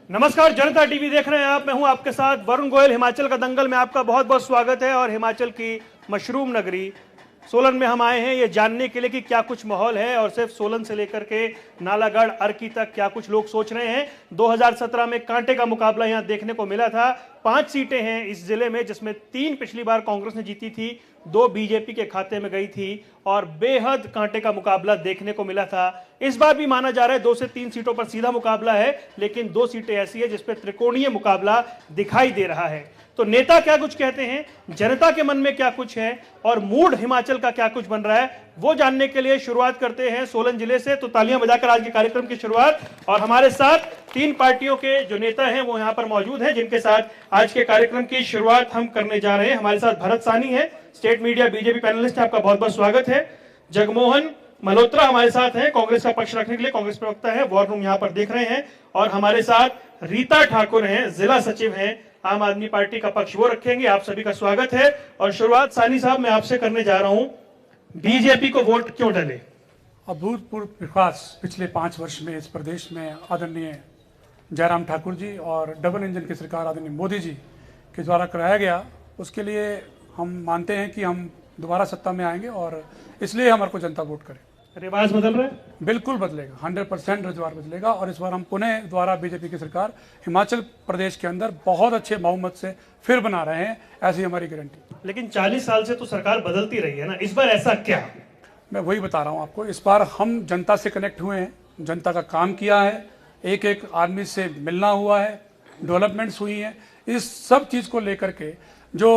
नमस्कार, जनता टीवी देख रहे हैं आप। मैं हूं आपके साथ वरुण गोयल। हिमाचल का दंगल में आपका बहुत बहुत स्वागत है। और हिमाचल की मशरूम नगरी सोलन में हम आए हैं ये जानने के लिए कि क्या कुछ माहौल है और सिर्फ सोलन से लेकर के नालागढ़ अर्की तक क्या कुछ लोग सोच रहे हैं। 2017 में कांटे का मुकाबला यहां देखने को मिला था। 5 सीटें हैं इस जिले में, जिसमें 3 पिछली बार कांग्रेस ने जीती थी, 2 बीजेपी के खाते में गई थी और बेहद कांटे का मुकाबला देखने को मिला था। इस बार भी माना जा रहा है 2 से 3 सीटों पर सीधा मुकाबला है, लेकिन 2 सीटें ऐसी है जिसपे त्रिकोणीय मुकाबला दिखाई दे रहा है। तो नेता क्या कुछ कहते हैं, जनता के मन में क्या कुछ है और मूड हिमाचल का क्या कुछ बन रहा है, वो जानने के लिए शुरुआत करते हैं सोलन जिले से। तो तालियां बजाकर आज के कार्यक्रम की शुरुआत। और हमारे साथ 3 पार्टियों के जो नेता हैं वो यहां पर मौजूद हैं, जिनके साथ आज के कार्यक्रम की शुरुआत हम करने जा रहे हैं। हमारे साथ भरत सानी है, स्टेट मीडिया बीजेपी पैनलिस्ट है, आपका बहुत बहुत स्वागत है। जगमोहन मल्होत्रा हमारे साथ हैं, कांग्रेस का पक्ष रखने के लिए, कांग्रेस प्रवक्ता है, वॉर रूम यहां पर देख रहे हैं। और हमारे साथ रीता ठाकुर हैं, जिला सचिव हैं, आम आदमी पार्टी का पक्ष वो रखेंगे। आप सभी का स्वागत है। और शुरुआत सानी साहब मैं आपसे करने जा रहा हूं, बीजेपी को वोट क्यों डले? अभूतपूर्व विकास पिछले 5 वर्ष में इस प्रदेश में आदरणीय जयराम ठाकुर जी और डबल इंजन की सरकार आदरणीय मोदी जी के द्वारा कराया गया, उसके लिए हम मानते हैं कि हम दोबारा सत्ता में आएंगे और इसलिए हमारे को जनता वोट करे। रिवाज बदल रहा है? बिल्कुल बदलेगा, 100% रजवार बदलेगा। और इस बार हम पुनः द्वारा बीजेपी की सरकार हिमाचल प्रदेश के अंदर बहुत अच्छे बहुमत से फिर बना रहे हैं, ऐसी हमारी गारंटी। लेकिन 40 साल से तो सरकार बदलती रही है ना, इस बार ऐसा क्या? मैं वही बता रहा हूं आपको, इस बार हम जनता से कनेक्ट हुए हैं, जनता का काम किया है, एक एक आदमी से मिलना हुआ है, डेवलपमेंट्स हुई हैं। इस सब चीज को लेकर के जो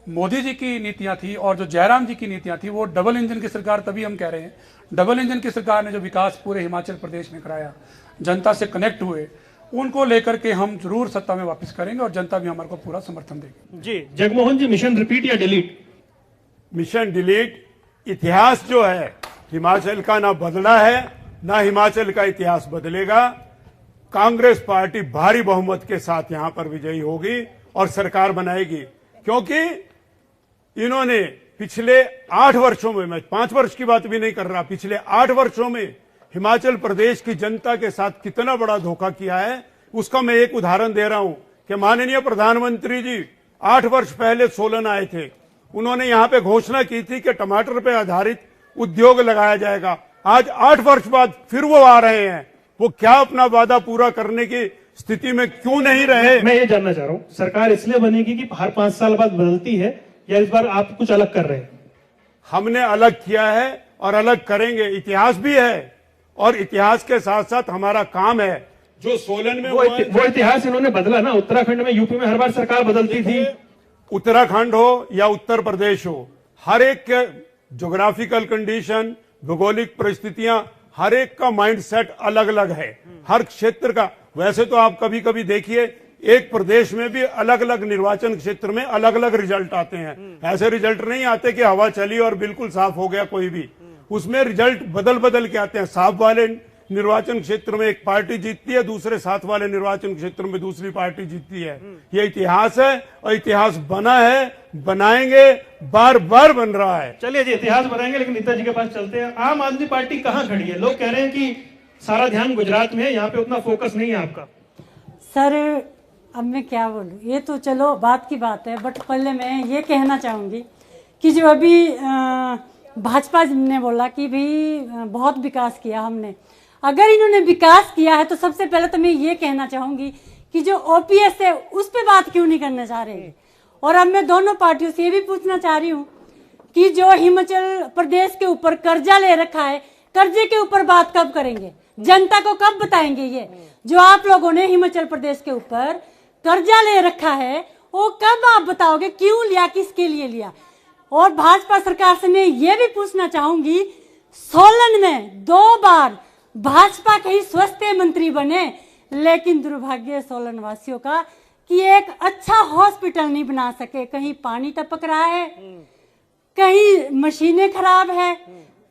मोदी जी की नीतियां थी और जो जयराम जी की नीतियां थी, वो डबल इंजन की सरकार, तभी हम कह रहे हैं डबल इंजन की सरकार ने जो विकास पूरे हिमाचल प्रदेश में कराया, जनता से कनेक्ट हुए, उनको लेकर के हम जरूर सत्ता में वापस करेंगे और जनता भी हमारे को पूरा समर्थन देगी। जी जगमोहन जी, मिशन रिपीट या डिलीट? Mission delete. इतिहास जो है हिमाचल का ना बदला है, ना हिमाचल का इतिहास बदलेगा। कांग्रेस पार्टी भारी बहुमत के साथ यहां पर विजयी होगी और सरकार बनाएगी, क्योंकि इन्होंने पिछले 8 वर्षों में, मैं 5 वर्ष की बात भी नहीं कर रहा, पिछले 8 वर्षों में हिमाचल प्रदेश की जनता के साथ कितना बड़ा धोखा किया है, उसका मैं एक उदाहरण दे रहा हूं कि माननीय प्रधानमंत्री जी 8 वर्ष पहले सोलन आए थे। उन्होंने यहां पे घोषणा की थी कि टमाटर पे आधारित उद्योग लगाया जाएगा। आज 8 वर्ष बाद फिर वो आ रहे हैं, वो क्या अपना वादा पूरा करने की स्थिति में क्यों नहीं रहे? मैं ये जानना चाह रहा हूं, सरकार इसलिए बनेगी कि हर 5 साल बाद बदलती है, या इस बार आप कुछ अलग कर रहे हैं? हमने अलग किया है और अलग करेंगे। इतिहास भी है और इतिहास के साथ साथ हमारा काम है। जो सोलन में वो इतिहास इन्होंने बदला ना। उत्तराखंड में, यूपी में हर बार सरकार बदलती थी। उत्तराखंड हो या उत्तर प्रदेश हो, हर एक के ज्योग्राफिकल कंडीशन, भौगोलिक परिस्थितियां, हर एक का माइंडसेट अलग अलग है, हर क्षेत्र का। वैसे तो आप कभी कभी देखिए, एक प्रदेश में भी अलग अलग निर्वाचन क्षेत्र में अलग अलग रिजल्ट आते हैं। ऐसे रिजल्ट नहीं आते कि हवा चली और बिल्कुल साफ हो गया कोई भी, उसमें रिजल्ट बदल बदल के आते हैं। साफ वाले निर्वाचन क्षेत्र में एक पार्टी जीतती है, दूसरे साथ वाले निर्वाचन क्षेत्र में दूसरी पार्टी जीतती है। ये इतिहास है और इतिहास बना है, बनाएंगे, बार बार बन रहा है। चलिए जी, इतिहास बनाएंगे, लेकिन नेताजी के पास चलते हैं। आम आदमी पार्टी कहां खड़ी है? लोग कह रहे हैं कि सारा ध्यान गुजरात में है, यहाँ पे उतना फोकस नहीं है आपका। सर अब मैं क्या बोलूँ, ये तो चलो बात की बात है, बट पहले मैं ये कहना चाहूँगी कि जो अभी भाजपा ने बोला कि भाई बहुत विकास किया हमने, अगर इन्होंने विकास किया है तो सबसे पहले तो मैं ये कहना चाहूँगी कि जो ओपीएस है उस पर बात क्यों नहीं करना चाह रहे। और अब मैं दोनों पार्टियों से ये भी पूछना चाह रही हूँ कि जो हिमाचल प्रदेश के ऊपर कर्जा ले रखा है, कर्जे के ऊपर बात कब करेंगे, जनता को कब बताएंगे? ये जो आप लोगों ने हिमाचल प्रदेश के ऊपर कर्जा ले रखा है, वो कब आप बताओगे, क्यों लिया, किसके लिए लिया? और भाजपा सरकार से मैं ये भी पूछना चाहूंगी, सोलन में 2 बार भाजपा के ही स्वास्थ्य मंत्री बने, लेकिन दुर्भाग्य सोलन वासियों का कि एक अच्छा हॉस्पिटल नहीं बना सके। कहीं पानी टपक रहा है, कहीं मशीनें खराब है,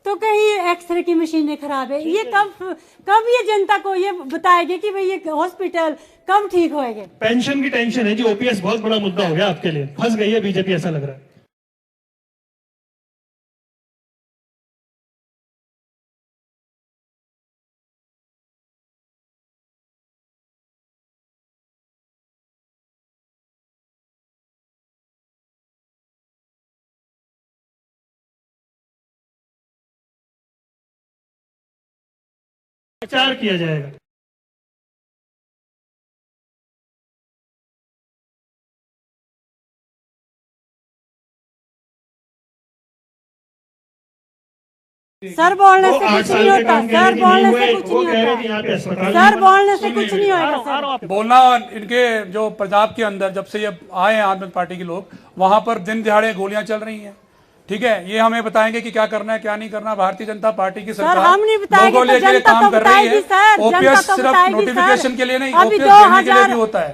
तो कहीं एक्सरे की मशीनें खराब है। ये कब ये जनता को ये बताएगी कि भाई ये हॉस्पिटल कब ठीक होएगा? पेंशन की टेंशन है जी, ओपीएस बहुत बड़ा मुद्दा हो गया आपके लिए, फंस गई है बीजेपी, ऐसा लग रहा है। विचार किया जाएगा। सर बोलने से कुछ नहीं होता, सर बोलने से कुछ वो नहीं कह रहे होता, कि यहाँ पे अस्पताल सर बोलने से कुछ नहीं होगा सर। बोलना इनके जो पंजाब के अंदर जब से ये आए हैं आम आदमी पार्टी के लोग, वहां पर दिन दिहाड़े गोलियां चल रही हैं। ठीक है, ये हमें बताएंगे कि क्या करना है क्या नहीं करना। भारतीय जनता पार्टी की सरकार हम नहीं बताएंगे तो लोगों के लिए जनता काम तो कर रही है। बताएगी सर, ओपीएस जनता तो सिर्फ बताएगी नोटिफिकेशन सर। के लिए नहीं, अभी ओपीएस देने के लिए भी होता है,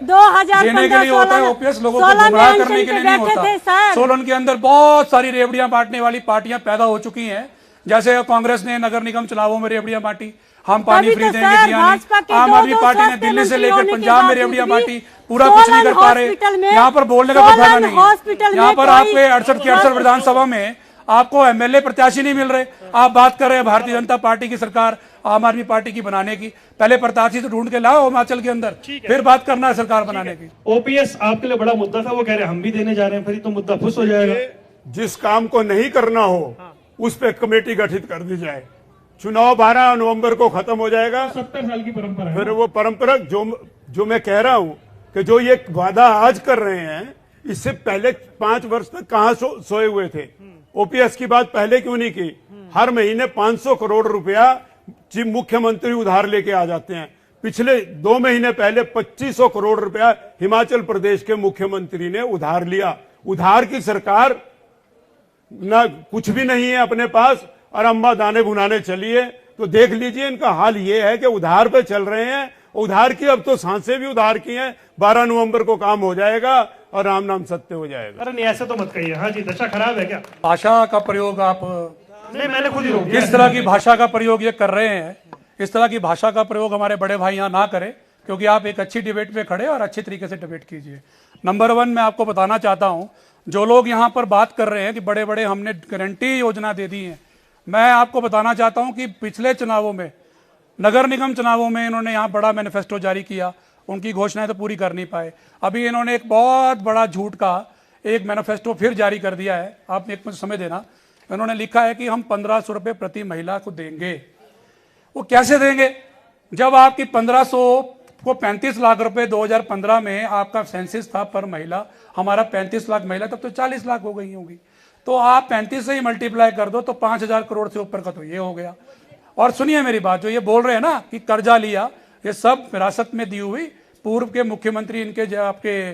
देने के लिए होता है। ओपीएस लोगों को गुमराह करने के लिए नहीं होता। सोलन के अंदर बहुत सारी रेवड़ियां बांटने वाली पार्टियां पैदा हो चुकी हैं। जैसे कांग्रेस ने नगर निगम चुनावों में रेवड़ियां बांटी, हम पानी फ्री देंगे दिया नहीं। आम आदमी पार्टी ने दिल्ली से लेकर पंजाब में रेवड़ियां बांटी, पूरा कुछ नहीं कर पा रहे। यहाँ पर बोलने का कोई फायदा नहीं है। यहाँ पर आपके 68 की 68 विधानसभा में आपको एमएलए प्रत्याशी नहीं मिल रहे। आप बात कर रहे हैं भारतीय जनता पार्टी की सरकार आम आदमी पार्टी की बनाने की। पहले प्रत्याशी तो ढूंढ के लाओ हिमाचल के अंदर, फिर बात करना है सरकार बनाने की। ओपीएस आपके लिए बड़ा मुद्दा था, वो कह रहे हैं हम भी देने जा रहे हैं, फिर तो मुद्दा फुस हो जाएगा। जिस काम को नहीं करना हो उस पे कमेटी गठित कर दी जाए। चुनाव 12 नवंबर को खत्म हो जाएगा। 70 साल की परंपरा है। फिर वो परंपरा जो मैं कह रहा हूं कि जो ये वादा आज कर रहे हैं, इससे पहले 5 वर्ष तक कहां सोए हुए थे। ओपीएस की बात पहले क्यों नहीं की? हर महीने 500 करोड़ रुपया मुख्यमंत्री उधार लेके आ जाते हैं। पिछले 2 महीने पहले 2500 करोड़ रुपया हिमाचल प्रदेश के मुख्यमंत्री ने उधार लिया। उधार की सरकार ना कुछ भी नहीं है अपने पास और अम्बा दाने भुनाने चलिए। तो देख लीजिए इनका हाल ये है कि उधार पे चल रहे हैं। उधार की अब तो सांसें भी उधार की हैं। 12 नवंबर को काम हो जाएगा और राम नाम सत्य हो जाएगा। अरे नहीं ऐसे तो मत कहिए। हाँ जी, दशा खराब है क्या? भाषा का प्रयोग आप नहीं, मैंने खुद ही रोक दिया। इस तरह की भाषा का प्रयोग ये कर रहे हैं, इस तरह की भाषा का प्रयोग हमारे बड़े भाई यहाँ ना करें, क्योंकि आप एक अच्छी डिबेट पे खड़े और अच्छी तरीके से डिबेट कीजिए। नंबर 1 मैं आपको बताना चाहता हूं, जो लोग यहाँ पर बात कर रहे हैं कि बड़े बड़े हमने गारंटी योजना दे दी है, मैं आपको बताना चाहता हूं कि पिछले चुनावों में, नगर निगम चुनावों में इन्होंने यहाँ बड़ा मैनिफेस्टो जारी किया, उनकी घोषणाएं तो पूरी कर नहीं पाए। अभी इन्होंने एक बहुत बड़ा झूठ का एक मैनिफेस्टो फिर जारी कर दिया है। आप एक मुझे समय देना, इन्होंने लिखा है कि हम 1500 रुपये प्रति महिला को देंगे। वो कैसे देंगे जब आपकी 1500 को 35 लाख रुपए 2015 में आपका सेंसिस था पर महिला, हमारा 35 लाख महिला, तब तो 40 लाख हो गई होगी। तो आप 35 से ही मल्टीप्लाई कर दो तो 5000 करोड़ से ऊपर का तो ये हो गया। और सुनिए मेरी बात, जो ये बोल रहे हैं ना कि कर्जा लिया, ये सब विरासत में दी हुई पूर्व के मुख्यमंत्री इनके जो आपके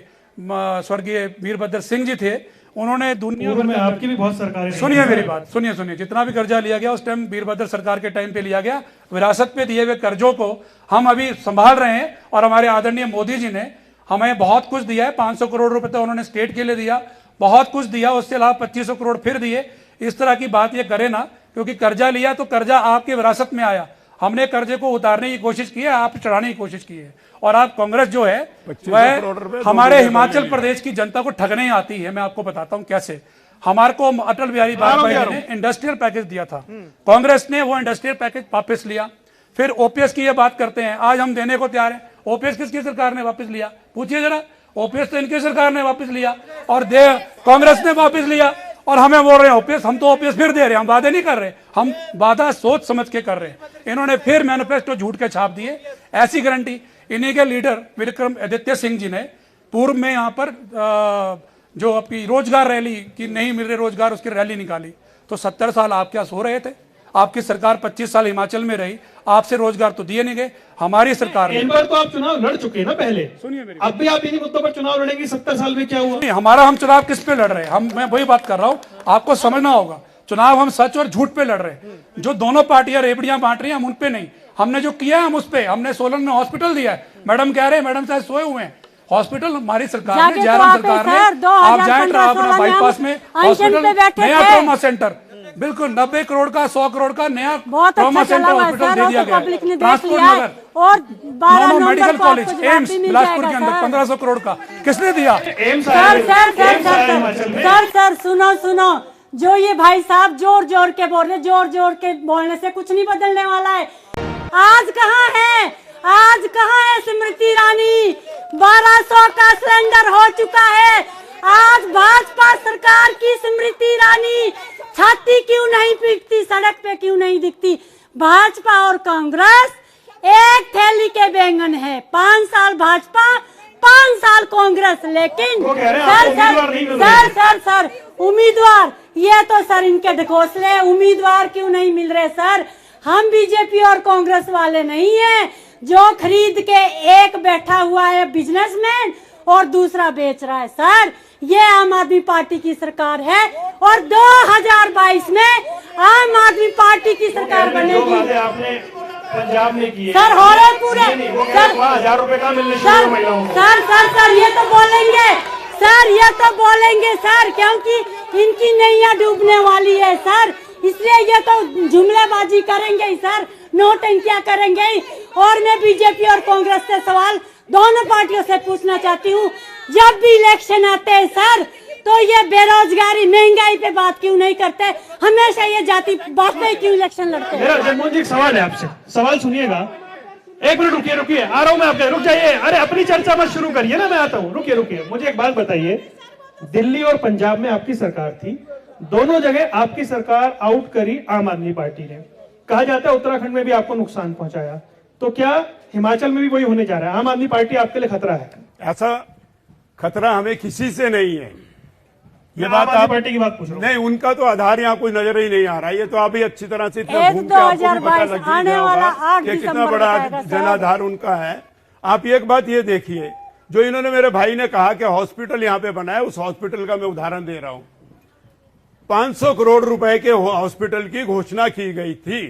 स्वर्गीय वीरभद्र सिंह जी थे, उन्होंने दुनिया भर में आपकी भी बहुत सरकारें। सुनिए मेरी बात, सुनिए, जितना भी कर्जा लिया गया उस टाइम वीरभद्र सरकार के टाइम पे लिया गया। विरासत पे दिए हुए कर्जों को हम अभी संभाल रहे हैं और हमारे आदरणीय मोदी जी ने हमें बहुत कुछ दिया है। 500 करोड़ रुपए तो उन्होंने स्टेट के लिए दिया, बहुत कुछ दिया, उसके अलावा 2500 करोड़ फिर दिए। इस तरह की बात ये करे ना, क्योंकि कर्जा लिया तो कर्जा आपके विरासत में आया। हमने कर्जे को उतारने की कोशिश की है, आप चढ़ाने की कोशिश की है। और आप कांग्रेस जो है वह हमारे हिमाचल प्रदेश की जनता को ठगने आती है। मैं आपको बताता हूं कैसे। हमारे को अटल बिहारी वाजपेयी ने इंडस्ट्रियल पैकेज दिया था, कांग्रेस ने वो इंडस्ट्रियल पैकेज वापस लिया। फिर ओपीएस की ये बात करते हैं, आज हम देने को तैयार हैं। ओपीएस किसकी सरकार ने वापस लिया? पूछिए जरा। ओपीएस तो इनकी सरकार ने वापस लिया और कांग्रेस ने वापस लिया, और हमें बोल रहे हैं ओपीएस। हम तो ओपीएस फिर दे रहे हैं, हम वादे नहीं कर रहे, हम वादा सोच समझ के कर रहे हैं। इन्होंने फिर मैनिफेस्टो झूठ के छाप दिए। ऐसी गारंटी इन्हीं के लीडर विक्रम आदित्य सिंह जी ने पूर्व में यहाँ पर जो आपकी रोजगार रैली की नहीं मिल रहे रोजगार, उसकी रैली निकाली। तो 70 साल आप क्या सो रहे थे? आपकी सरकार 25 साल हिमाचल में रही, आपसे रोजगार तो दिए नहीं गए। हमारी सरकार इन बार तो आप चुनाव लड़ चुके हैं ना पहले। सुनिए मेरी, अब भी आप इन्हीं मुद्दों पर चुनाव लड़ेंगे। 70 साल में क्या हुआ? हमारा हम चुनाव किस पे लड़ रहे हैं? मैं वही बात कर रहा हूं, आपको समझना होगा। चुनाव हम सच और झूठ पे लड़ रहे हैं। जो दोनों पार्टियां रेवड़ियां बांट रही हैं, हम उन पे नहीं। हमने जो किया हम उस पे, हमने सोलन में हॉस्पिटल दिया है। मैडम कह रहे हैं, मैडम शायद सोए हुए हैं। हॉस्पिटल हमारी सरकार ने, जयराम सरकार ने, आप जाए अपना बाईपास में हॉस्पिटल, नया ट्रॉमा सेंटर, बिल्कुल 90 करोड़ का 100 करोड़ का नया ट्रॉमा सेंटर हॉस्पिटल दे दिया गया। ट्रांसपोर्ट नगर और मेडिकल कॉलेज, एम्स बिलासपुर के अंदर 1500 करोड़ का किसने दिया? सर सुनो, जो ये भाई साहब जोर जोर के बोल रहे, जोर जोर के बोलने से कुछ नहीं बदलने वाला है। आज कहाँ है स्मृति ईरानी? 1200 का सिलेंडर हो चुका है। आज भाजपा सरकार की स्मृति ईरानी छाती क्यों नहीं पीटती, सड़क पे क्यों नहीं दिखती? भाजपा और कांग्रेस एक थैली के बैंगन है। 5 साल भाजपा, 5 साल कांग्रेस, लेकिन वो कह रहे हैं आपको उम्मीदवार नहीं मिल रहे। सर उम्मीदवार, ये तो सर इनके ढकोसले, उम्मीदवार क्यों नहीं मिल रहे सर? हम बीजेपी और कांग्रेस वाले नहीं है जो खरीद के एक बैठा हुआ है बिजनेसमैन और दूसरा बेच रहा है सर। ये आम आदमी पार्टी की सरकार है और 2022 में आम आदमी पार्टी की सरकार बनेगी। आपने पंजाब में की है सर हो रहे पूरे सर, 1000 रुपए का मिलने शुरू हुए महिलाओं को। सर ये तो बोलेंगे सर, ये तो बोलेंगे सर, क्योंकि इनकी नैया डूबने वाली है सर, इसलिए ये तो जुमलेबाजी करेंगे ही सर, नौटंकियां करेंगे ही। और मैं बीजेपी और कांग्रेस से सवाल दोनों पार्टियों से पूछना चाहती हूँ, जब भी इलेक्शन आते हैं सर तो ये बेरोजगारी महंगाई पे बात क्यों नहीं करते? हमेशा ये जाति बात पे क्यों इलेक्शन लड़ते हैं? मेरा जगमोहन जी एक सवाल है आपसे, सवाल सुनिएगा। 1 मिनट रुकिए, आ रहा हूं मैं आपके, रुक जाइए। अरे अपनी चर्चा मत शुरू करिए ना, मैं आता हूं, रुकिए। मुझे एक बात बताइए, दिल्ली और पंजाब में आपकी सरकार थी, दोनों जगह आपकी सरकार आउट करी आम आदमी पार्टी ने। कहा जाता है उत्तराखंड में भी आपको नुकसान पहुंचाया, तो क्या हिमाचल में भी वही होने जा रहा है? आम आदमी पार्टी आपके लिए खतरा है? ऐसा खतरा हमें किसी से नहीं है। ये बात आम आदमी आप पार्टी की बात पूछ रहा हूं। नहीं, उनका तो आधार यहाँ कोई नजर ही नहीं आ रहा है। ये तो आप भी अच्छी तरह से इतना एक घूम के आपको भी पता 2022 लग ही आने गया वाला होगा 8 कि कितना दिसंबर बड़ा बताएगा सर। जनाधार उनका है। आप एक बात ये देखिए, जो इन्होंने मेरे भाई ने कहा कि हॉस्पिटल यहाँ पे बना है, उस हॉस्पिटल का मैं उदाहरण दे रहा हूं। 500 करोड़ रुपए के हॉस्पिटल की घोषणा की गई थी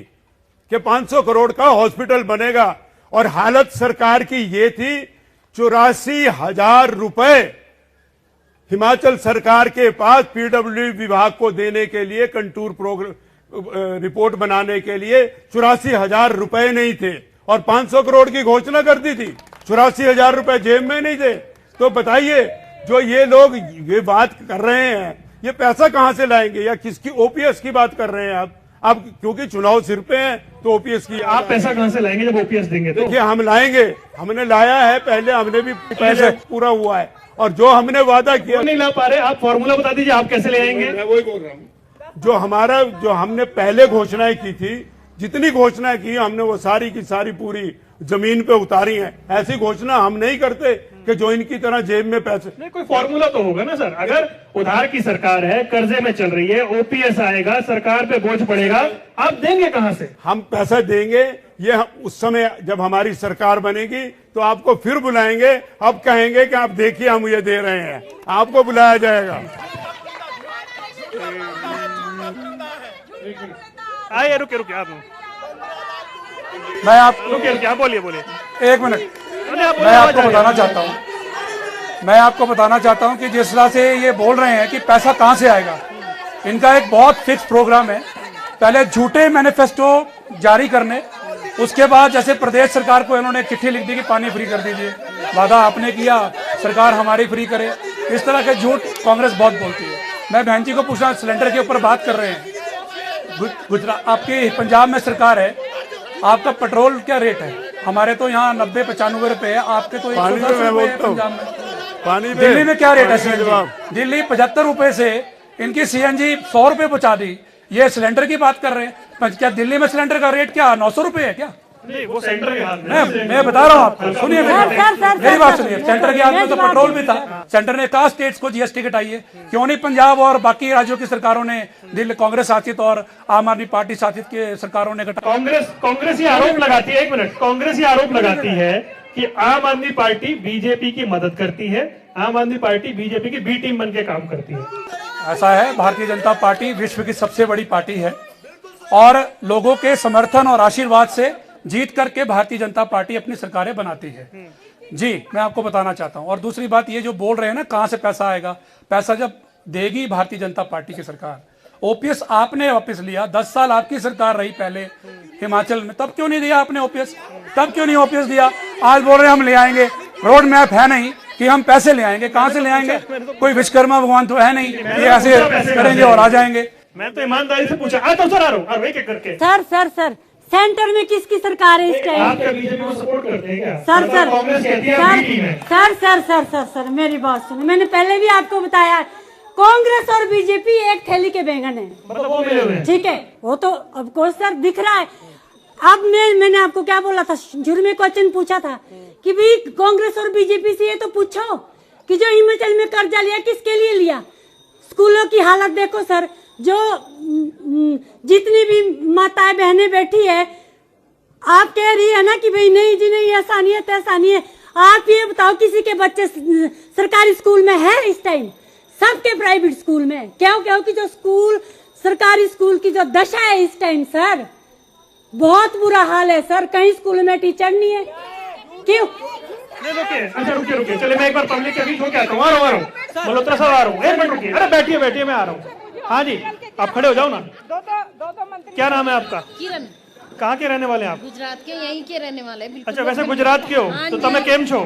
कि 500 करोड़ का हॉस्पिटल बनेगा, और हालत सरकार की ये थी 84,000 रुपए हिमाचल सरकार के पास पीडब्ल्यू विभाग को देने के लिए, कंटूर रिपोर्ट बनाने के लिए 84,000 रुपए नहीं थे, और 500 करोड़ की घोषणा कर दी थी। 84,000 रुपए जेब में नहीं थे। तो बताइए, जो ये लोग ये बात कर रहे हैं, ये पैसा कहां से लाएंगे? या किसकी ओपीएस की बात कर रहे हैं आप? क्योंकि चुनाव सिर पे है तो ओपीएस की आप पैसा कहां से लाएंगे जब ओपीएस देंगे? तो देखिए, हम लाएंगे, हमने लाया है पहले, हमने भी पहले पूरा हुआ है, और जो हमने वादा किया नहीं ला पा रहे, आप फॉर्मूला बता दीजिए, आप कैसे ले आएंगे? मैं वही बोल रहा हूँ। जो हमने पहले घोषणाएं की थी, जितनी घोषणाएं की हमने वो सारी की सारी पूरी जमीन पे उतारी हैं। ऐसी घोषणा हम नहीं करते कि जो इनकी तरह जेब में पैसे। नहीं, कोई फॉर्मूला तो होगा ना सर। अगर उधार की सरकार है, कर्जे में चल रही है, ओपीएस आएगा, सरकार पे बोझ पड़ेगा, आप देंगे कहां से? हम पैसा देंगे, ये उस समय जब हमारी सरकार बनेगी तो आपको फिर बुलाएंगे, अब कहेंगे कि आप देखिए हम ये दे रहे हैं, आपको बुलाया जाएगा। आइए, रुकिए आप मैं आप रुकिए, आप बोलिए। 1 मिनट, मैं आपको बताना चाहता हूं कि जिस तरह से ये बोल रहे हैं कि पैसा कहां से आएगा, इनका एक बहुत फिक्स प्रोग्राम है। पहले झूठे मैनिफेस्टो जारी करने, उसके बाद जैसे प्रदेश सरकार को इन्होंने चिट्ठी लिख दी कि पानी फ्री कर दीजिए, वादा आपने किया, सरकार हमारी फ्री करे। इस तरह के झूठ कांग्रेस बहुत बोलती है। मैं बहन जी को पूछना, सिलेंडर के ऊपर बात कर रहे हैं, गुजरात आपके पंजाब में सरकार है, आपका पेट्रोल क्या रेट है? हमारे तो यहाँ 90-95 रुपए है, आपके तो 110 रुपए है पंजाब में। पानी दिल्ली में क्या रेट है सीएनजी? दिल्ली 75 रुपए से इनकी सीएनजी 100 रुपए पहुंचा दी। ये सिलेंडर की बात कर रहे हैं, क्या दिल्ली में सिलेंडर का रेट क्या 900 रुपए है क्या? नहीं, वो सेंटर के हाथ में। मैं बता रहा हूँ आपको, सुनिए मेरी बात सुनिए। सेंटर के हाथ में तो पेट्रोल भी था, सेंटर ने कहा स्टेट्स को जीएसटी घटाई है, क्यों नहीं पंजाब और बाकी राज्यों की सरकारों ने, दिल्ली कांग्रेस शासित और आम आदमी पार्टी शासित के सरकारों ने घटाया? कांग्रेस ये आरोप लगाती है, 1 मिनट, कांग्रेस ये आरोप लगाती है कि आम आदमी पार्टी बीजेपी की मदद करती है, आम आदमी पार्टी बीजेपी की बी टीम बन के काम करती है। ऐसा है, भारतीय जनता पार्टी विश्व की सबसे बड़ी पार्टी है और लोगों के समर्थन और आशीर्वाद से जीत करके भारतीय जनता पार्टी अपनी सरकारें बनाती है। जी, मैं आपको बताना चाहता हूं। और दूसरी बात ये जो बोल रहे हैं ना, कहां से पैसा आएगा, पैसा जब देगी भारतीय जनता पार्टी की सरकार। ओपीएस आपने वापस लिया, 10 साल आपकी सरकार रही पहले हिमाचल में, तब क्यों नहीं दिया आपने ओपीएस? तब क्यों नहीं ओपीएस दिया? आज बोल रहे हैं हम ले आएंगे, रोड मैप है नहीं कि हम पैसे ले आएंगे, कहां से ले आएंगे? कोई विश्वकर्मा भगवान तो है नहीं, ये ऐसे करेंगे और आ जाएंगे। मैं तो ईमानदारी से पूछा, आता हूं सर, आ रहा हूं एक करके। सर सेंटर में किसकी सरकार है इस टाइम? आप क्या बीजेपी को सपोर्ट करते हैं क्या? सर कांग्रेस कहती है बी टीम है। सर मेरी बात सुनो, मैंने पहले भी आपको बताया, कांग्रेस और बीजेपी एक थैली के बैंगन है, मतलब वो मिले हुए हैं। ठीक है, वो तो ऑफ कोर्स सर दिख रहा है। अब मैंने आपको क्या बोला था, शुरू में क्वेश्चन पूछा था कि भाई कांग्रेस और बीजेपी से ये तो पूछो कि जो हिमाचल में कर्जा लिया किसके लिए लिया। स्कूलों की हालत देखो सर, जो जितनी भी माताएं बहनें बैठी है, आप कह रही है ना कि भाई नहीं जी नहीं ऐसा नहीं है तैसा नहीं है। आप ये बताओ किसी के बच्चे सरकारी स्कूल में है इस टाइम, सबके प्राइवेट स्कूल में। क्या कि जो स्कूल सरकारी स्कूल की जो दशा है इस टाइम सर, बहुत बुरा हाल है सर। कहीं स्कूल में टीचर नहीं है। क्यों? रुकिए, अच्छा रुकिए, चलिए मैं एक बार पब्लिक के बीच होके आता हूँ, आ रहा हूँ मल्होत्रा साहब, आ रहा हूँ, एक मिनट रुकिए। अरे बैठिए मैं आ रहा हूँ। हाँ जी, आप खड़े हो जाओ ना। क्या नाम है आपका? किरण। कहाँ के रहने वाले हैं आप? गुजरात के, यहीं के रहने वाले हैं। अच्छा, वैसे गुजरात के हो तो તમે કેમ છો?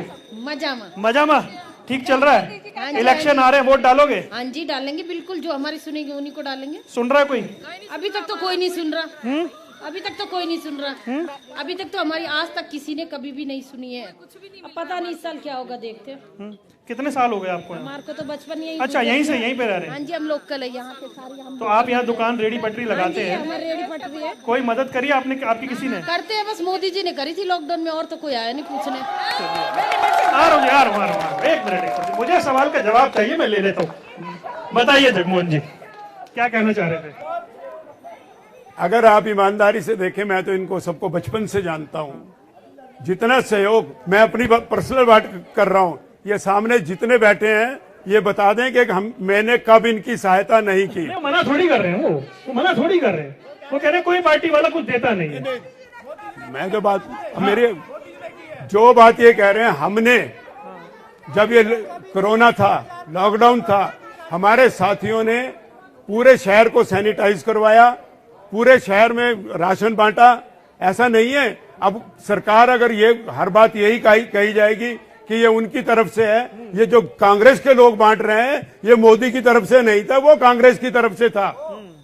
मजामा। ठीक चल रहा है? इलेक्शन आ रहे हैं, वोट डालोगे? हाँ जी डालेंगे, बिल्कुल। जो हमारी सुनेगी उन्हीं को डालेंगे। सुन रहा है कोई? अभी तक तो कोई नहीं सुन रहा। अभी तक तो कोई नहीं सुन रहा। अभी तक तो हमारी आज तक किसी ने कभी भी नहीं सुनी है। अब पता नहीं इस साल क्या होगा, देखते हैं। कितने साल हो गए आपको? हमारे को तो बचपन यही। अच्छा, यहीं पे रह रहे हैं? हाँ जी, हम लोकल है यहाँ पे सारी। हम तो आप यहाँ दुकान रेडी पटरी लगाते हैं? हमारे रेडी पटरी है। कोई मदद करी आपने, आपकी किसी ने? करते हैं, बस मोदी जी ने करी थी लॉकडाउन में, और तो कोई आया नहीं पूछने। आ रहा हूँ, एक मिनट, मुझे सवाल का जवाब चाहिए, मैं ले लेता हूँ। बताइए जगमोहन जी, क्या कहना चाह रहे थे? अगर आप ईमानदारी से देखें, मैं तो इनको सबको बचपन से जानता हूं। जितना सहयोग, मैं अपनी पर्सनल बात कर रहा हूं, ये सामने जितने बैठे हैं ये बता दें कि मैंने कब इनकी सहायता नहीं की। मना थोड़ी कर रहे हैं, वो मना थोड़ी कर रहे हैं। वो कह रहे हैं कोई पार्टी वाला कुछ देता नहीं है। मैं तो मेरे जो बात ये कह रहे हैं, हमने जब ये कोरोना था, लॉकडाउन था, हमारे साथियों ने पूरे शहर को सैनिटाइज करवाया, पूरे शहर में राशन बांटा। ऐसा नहीं है अब सरकार अगर ये हर बात यही कही जाएगी कि ये उनकी तरफ से है, ये जो कांग्रेस के लोग बांट रहे हैं ये मोदी की तरफ से नहीं था, वो कांग्रेस की तरफ से था।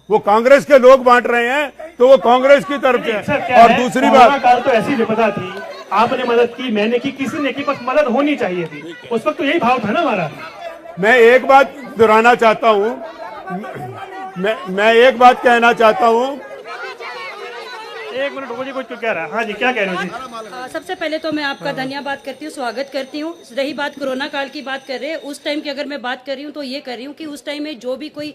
वो कांग्रेस के लोग बांट रहे हैं तो वो कांग्रेस की तरफ से है। और दूसरी बात, काल तो ऐसी विपदा थी, आपने मदद की, मैंने की, किसी ने की, बस मदद होनी चाहिए थी। उस वक्त तो यही भाव था ना हमारा। मैं एक बात दोहराना चाहता हूं, मैं एक बात कहना चाहता हूं। एक मिनट रुको जी, कुछ कह रहा है। हाँ जी, क्या कह रहे हो जी? सबसे पहले तो मैं आपका धन्यवाद करती हूँ, स्वागत करती हूँ। रही बात कोरोना काल की बात कर रहे हैं, उस टाइम की अगर मैं बात कर रही हूँ तो ये कर रही हूँ कि उस टाइम में जो भी कोई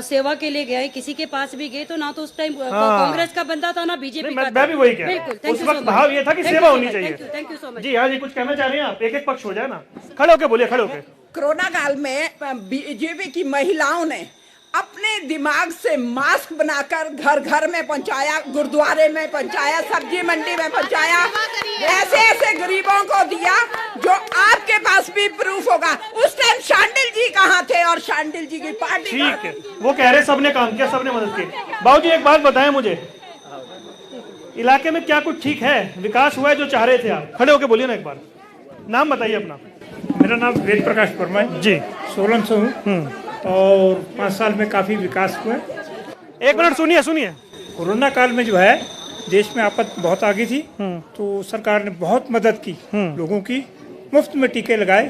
सेवा के लिए गया है, किसी के पास भी गए, तो ना तो उस टाइम कांग्रेस का बंदा था ना बीजेपी का। मैं भी वही कह रहा हूँ, उस वक्त भाव ये था कि सेवा होनी चाहिए। थैंक यू सो मच जी। हाँ जी, कुछ कहना चाह रहे हैं आप? एक पक्ष हो जाए ना, खड़े होके बोलिए, खड़े होके। कोरोना काल में बीजेपी की महिलाओं ने अपने दिमाग से मास्क बनाकर घर घर में पहुंचाया, गुरुद्वारे में पहुंचाया, सब्जी मंडी में पहुंचाया, ऐसे ऐसे गरीबों को दिया जो आपके पास भी प्रूफ होगा। उस टाइम शांडिल जी कहाँ थे और शांडिल जी की पार्टी? ठीक है, वो कह रहे सबने काम किया, सबने मदद की। बाबू जी एक बात बताएं मुझे, इलाके में क्या कुछ ठीक है, विकास हुआ है जो चाह रहे थे आप? खड़े होके बोलिए ना एक बार, नाम बताइए अपना। मेरा नाम वेद प्रकाश वर्मा है जी, सोलन से हूँ और 5 साल में काफ़ी विकास हुआ है। एक मिनट सुनिए। कोरोना काल में जो है देश में आफत बहुत आ गई थी, तो सरकार ने बहुत मदद की, लोगों की मुफ्त में टीके लगाए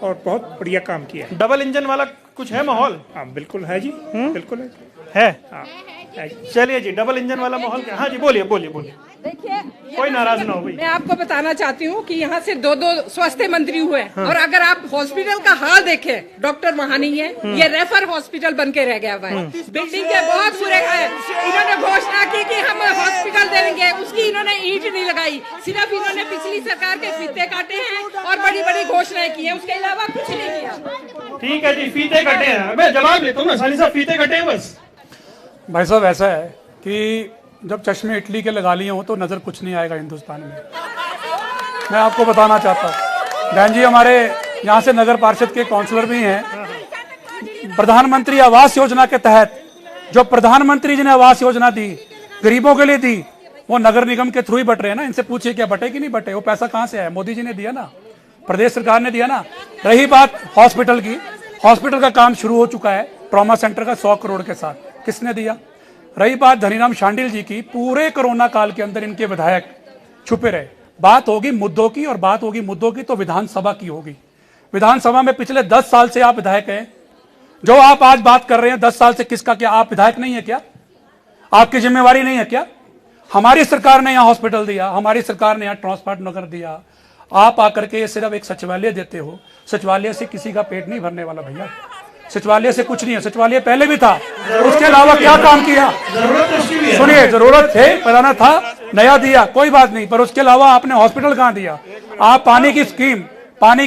और बहुत बढ़िया काम किया। डबल इंजन वाला कुछ है माहौल? हाँ बिल्कुल है जी, बिल्कुल है। है? चलिए जी, डबल इंजन वाला माहौल क्या? हाँ जी, बोलिए। देखिए, कोई नाराज ना हो भाई। मैं आपको बताना चाहती हूँ कि यहाँ से 2 स्वास्थ्य मंत्री हुए और अगर आप हॉस्पिटल का हाल देखें, डॉक्टर वहाँ नहीं है, ये रेफर हॉस्पिटल बन के रह गया हुआ है। बिल्डिंग के बहुत बुरे हैं। इन्होंने घोषणा की कि हम हॉस्पिटल देंगे, उसकी इन्होंने ईंट नहीं लगाई, सिर्फ इन्होंने पिछली सरकार के फीते काटे हैं और बड़ी बड़ी घोषणाएं की है, उसके अलावा कुछ नहीं किया। ठीक है जी, फीते कटे हैं। मैं जवाब लेता हूँ ना, साली साहब, फीते कटे हैं बस। भाई साहब ऐसा है कि जब चश्मे इटली के लगा लिए हो तो नजर कुछ नहीं आएगा हिंदुस्तान में। मैं आपको बताना चाहता हूँ, बहन जी हमारे यहाँ से नगर पार्षद के काउंसलर भी हैं। प्रधानमंत्री आवास योजना के तहत जो प्रधानमंत्री जी ने आवास योजना दी, गरीबों के लिए दी, वो नगर निगम के थ्रू ही बट रहे हैं ना। इनसे पूछिए क्या बटे कि नहीं बटे? वो पैसा कहाँ से आया? मोदी जी ने दिया ना, प्रदेश सरकार ने दिया ना। रही बात हॉस्पिटल की, हॉस्पिटल का काम शुरू हो चुका है, ट्रॉमा सेंटर का 100 करोड़ के साथ। किसने दिया? रही बात धनीराम शांडिल जी की, पूरे कोरोना काल के अंदर इनके विधायक छुपे रहे। बात होगी मुद्दों की, और बात होगी मुद्दों की तो विधानसभा की होगी। विधानसभा में पिछले 10 साल से आप विधायक हैं। जो आप आज बात कर रहे हैं 10 साल से, किसका क्या आप विधायक नहीं है क्या? आपकी जिम्मेवारी नहीं है क्या? हमारी सरकार ने यहाँ हॉस्पिटल दिया, हमारी सरकार ने यहाँ ट्रांसपोर्ट नगर दिया। आप आकर के सिर्फ एक सचिवालय देते हो। सचिवालय से किसी का पेट नहीं भरने वाला भैया, सचिवालय से कुछ नहीं है। सचिवालय पहले भी था, उसके अलावा क्या काम किया? सुनिए, जरूरत थे, पुराना था, नया दिया, कोई बात नहीं, पर उसके अलावा आपने हॉस्पिटल कहाँ दिया? आप पानी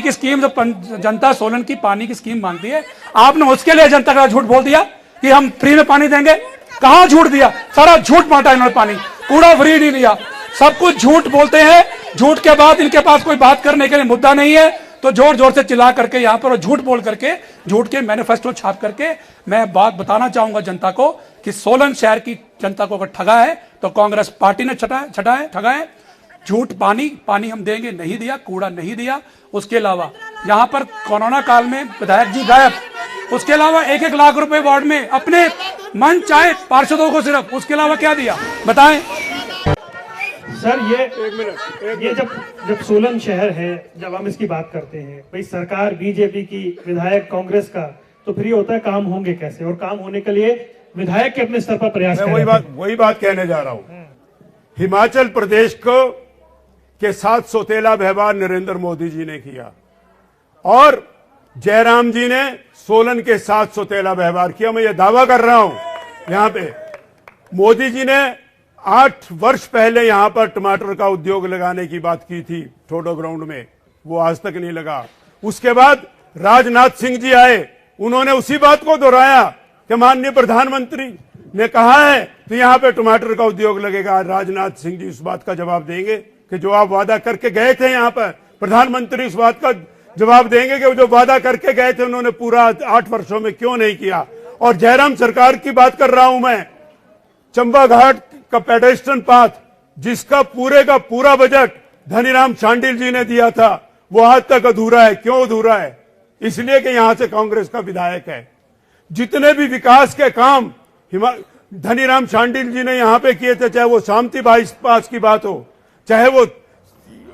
की स्कीम जो जनता सोलन की पानी की स्कीम मांगती है, आपने उसके लिए जनता का झूठ बोल दिया कि हम फ्री में पानी देंगे। कहां झूठ दिया? सारा झूठ बांटा इन्होंने, पानी कूड़ा फ्री नहीं दिया, सब कुछ झूठ बोलते हैं। झूठ के बाद इनके पास कोई बात करने के लिए मुद्दा नहीं है, तो जोर जोर से चिल्ला करके यहाँ पर झूठ बोल करके, झूठ के मैनिफेस्टो छाप करके मैं बात बताना चाहूंगा जनता को कि सोलन शहर की जनता को अगर ठगा है तो कांग्रेस पार्टी ने ठगा है। झूठ पानी हम देंगे नहीं दिया, कूड़ा नहीं दिया। उसके अलावा यहाँ पर कोरोना काल में विधायक जी गायब, उसके अलावा 1-1 लाख रुपए वार्ड में अपने मन चाहे पार्षदों को सिर्फ, उसके अलावा क्या दिया बताएं? सर ये जब सोलन शहर है, जब हम इसकी बात करते हैं, भाई सरकार बीजेपी की, विधायक कांग्रेस का, तो फिर ये होता है काम होंगे कैसे? और काम होने के लिए विधायक के अपने स्तर पर प्रयास करें। वही बात कहने जा रहा हूं। हिमाचल प्रदेश के साथ सौतेला व्यवहार नरेंद्र मोदी जी ने किया और जयराम जी ने सोलन के साथ सौतेला व्यवहार किया। मैं ये दावा कर रहा हूं, यहां पे मोदी जी ने 8 वर्ष पहले यहां पर टमाटर का उद्योग लगाने की बात की थी ठोडो ग्राउंड में, वो आज तक नहीं लगा। उसके बाद राजनाथ सिंह जी आए, उन्होंने उसी बात को दोहराया कि माननीय प्रधानमंत्री ने कहा है तो यहां पे टमाटर का उद्योग लगेगा। राजनाथ सिंह जी उस बात का जवाब देंगे कि जो आप वादा करके गए थे, यहां पर प्रधानमंत्री उस बात का जवाब देंगे कि जो वादा करके गए थे उन्होंने पूरा 8 वर्षों में क्यों नहीं किया। और जयराम सरकार की बात कर रहा हूं मैं, चंबा घाट का पेडेस्ट्रियन पाथ, जिसका पूरे का पूरा बजट धनीराम शांडिल जी ने दिया था, वो आज तक अधूरा है। क्यों अधूरा है? इसलिए कि यहां से कांग्रेस का विधायक है। जितने भी विकास के काम धनीराम शांडिल जी ने यहां पे किए थे, चाहे वो शांति बाईपास की बात हो, चाहे वो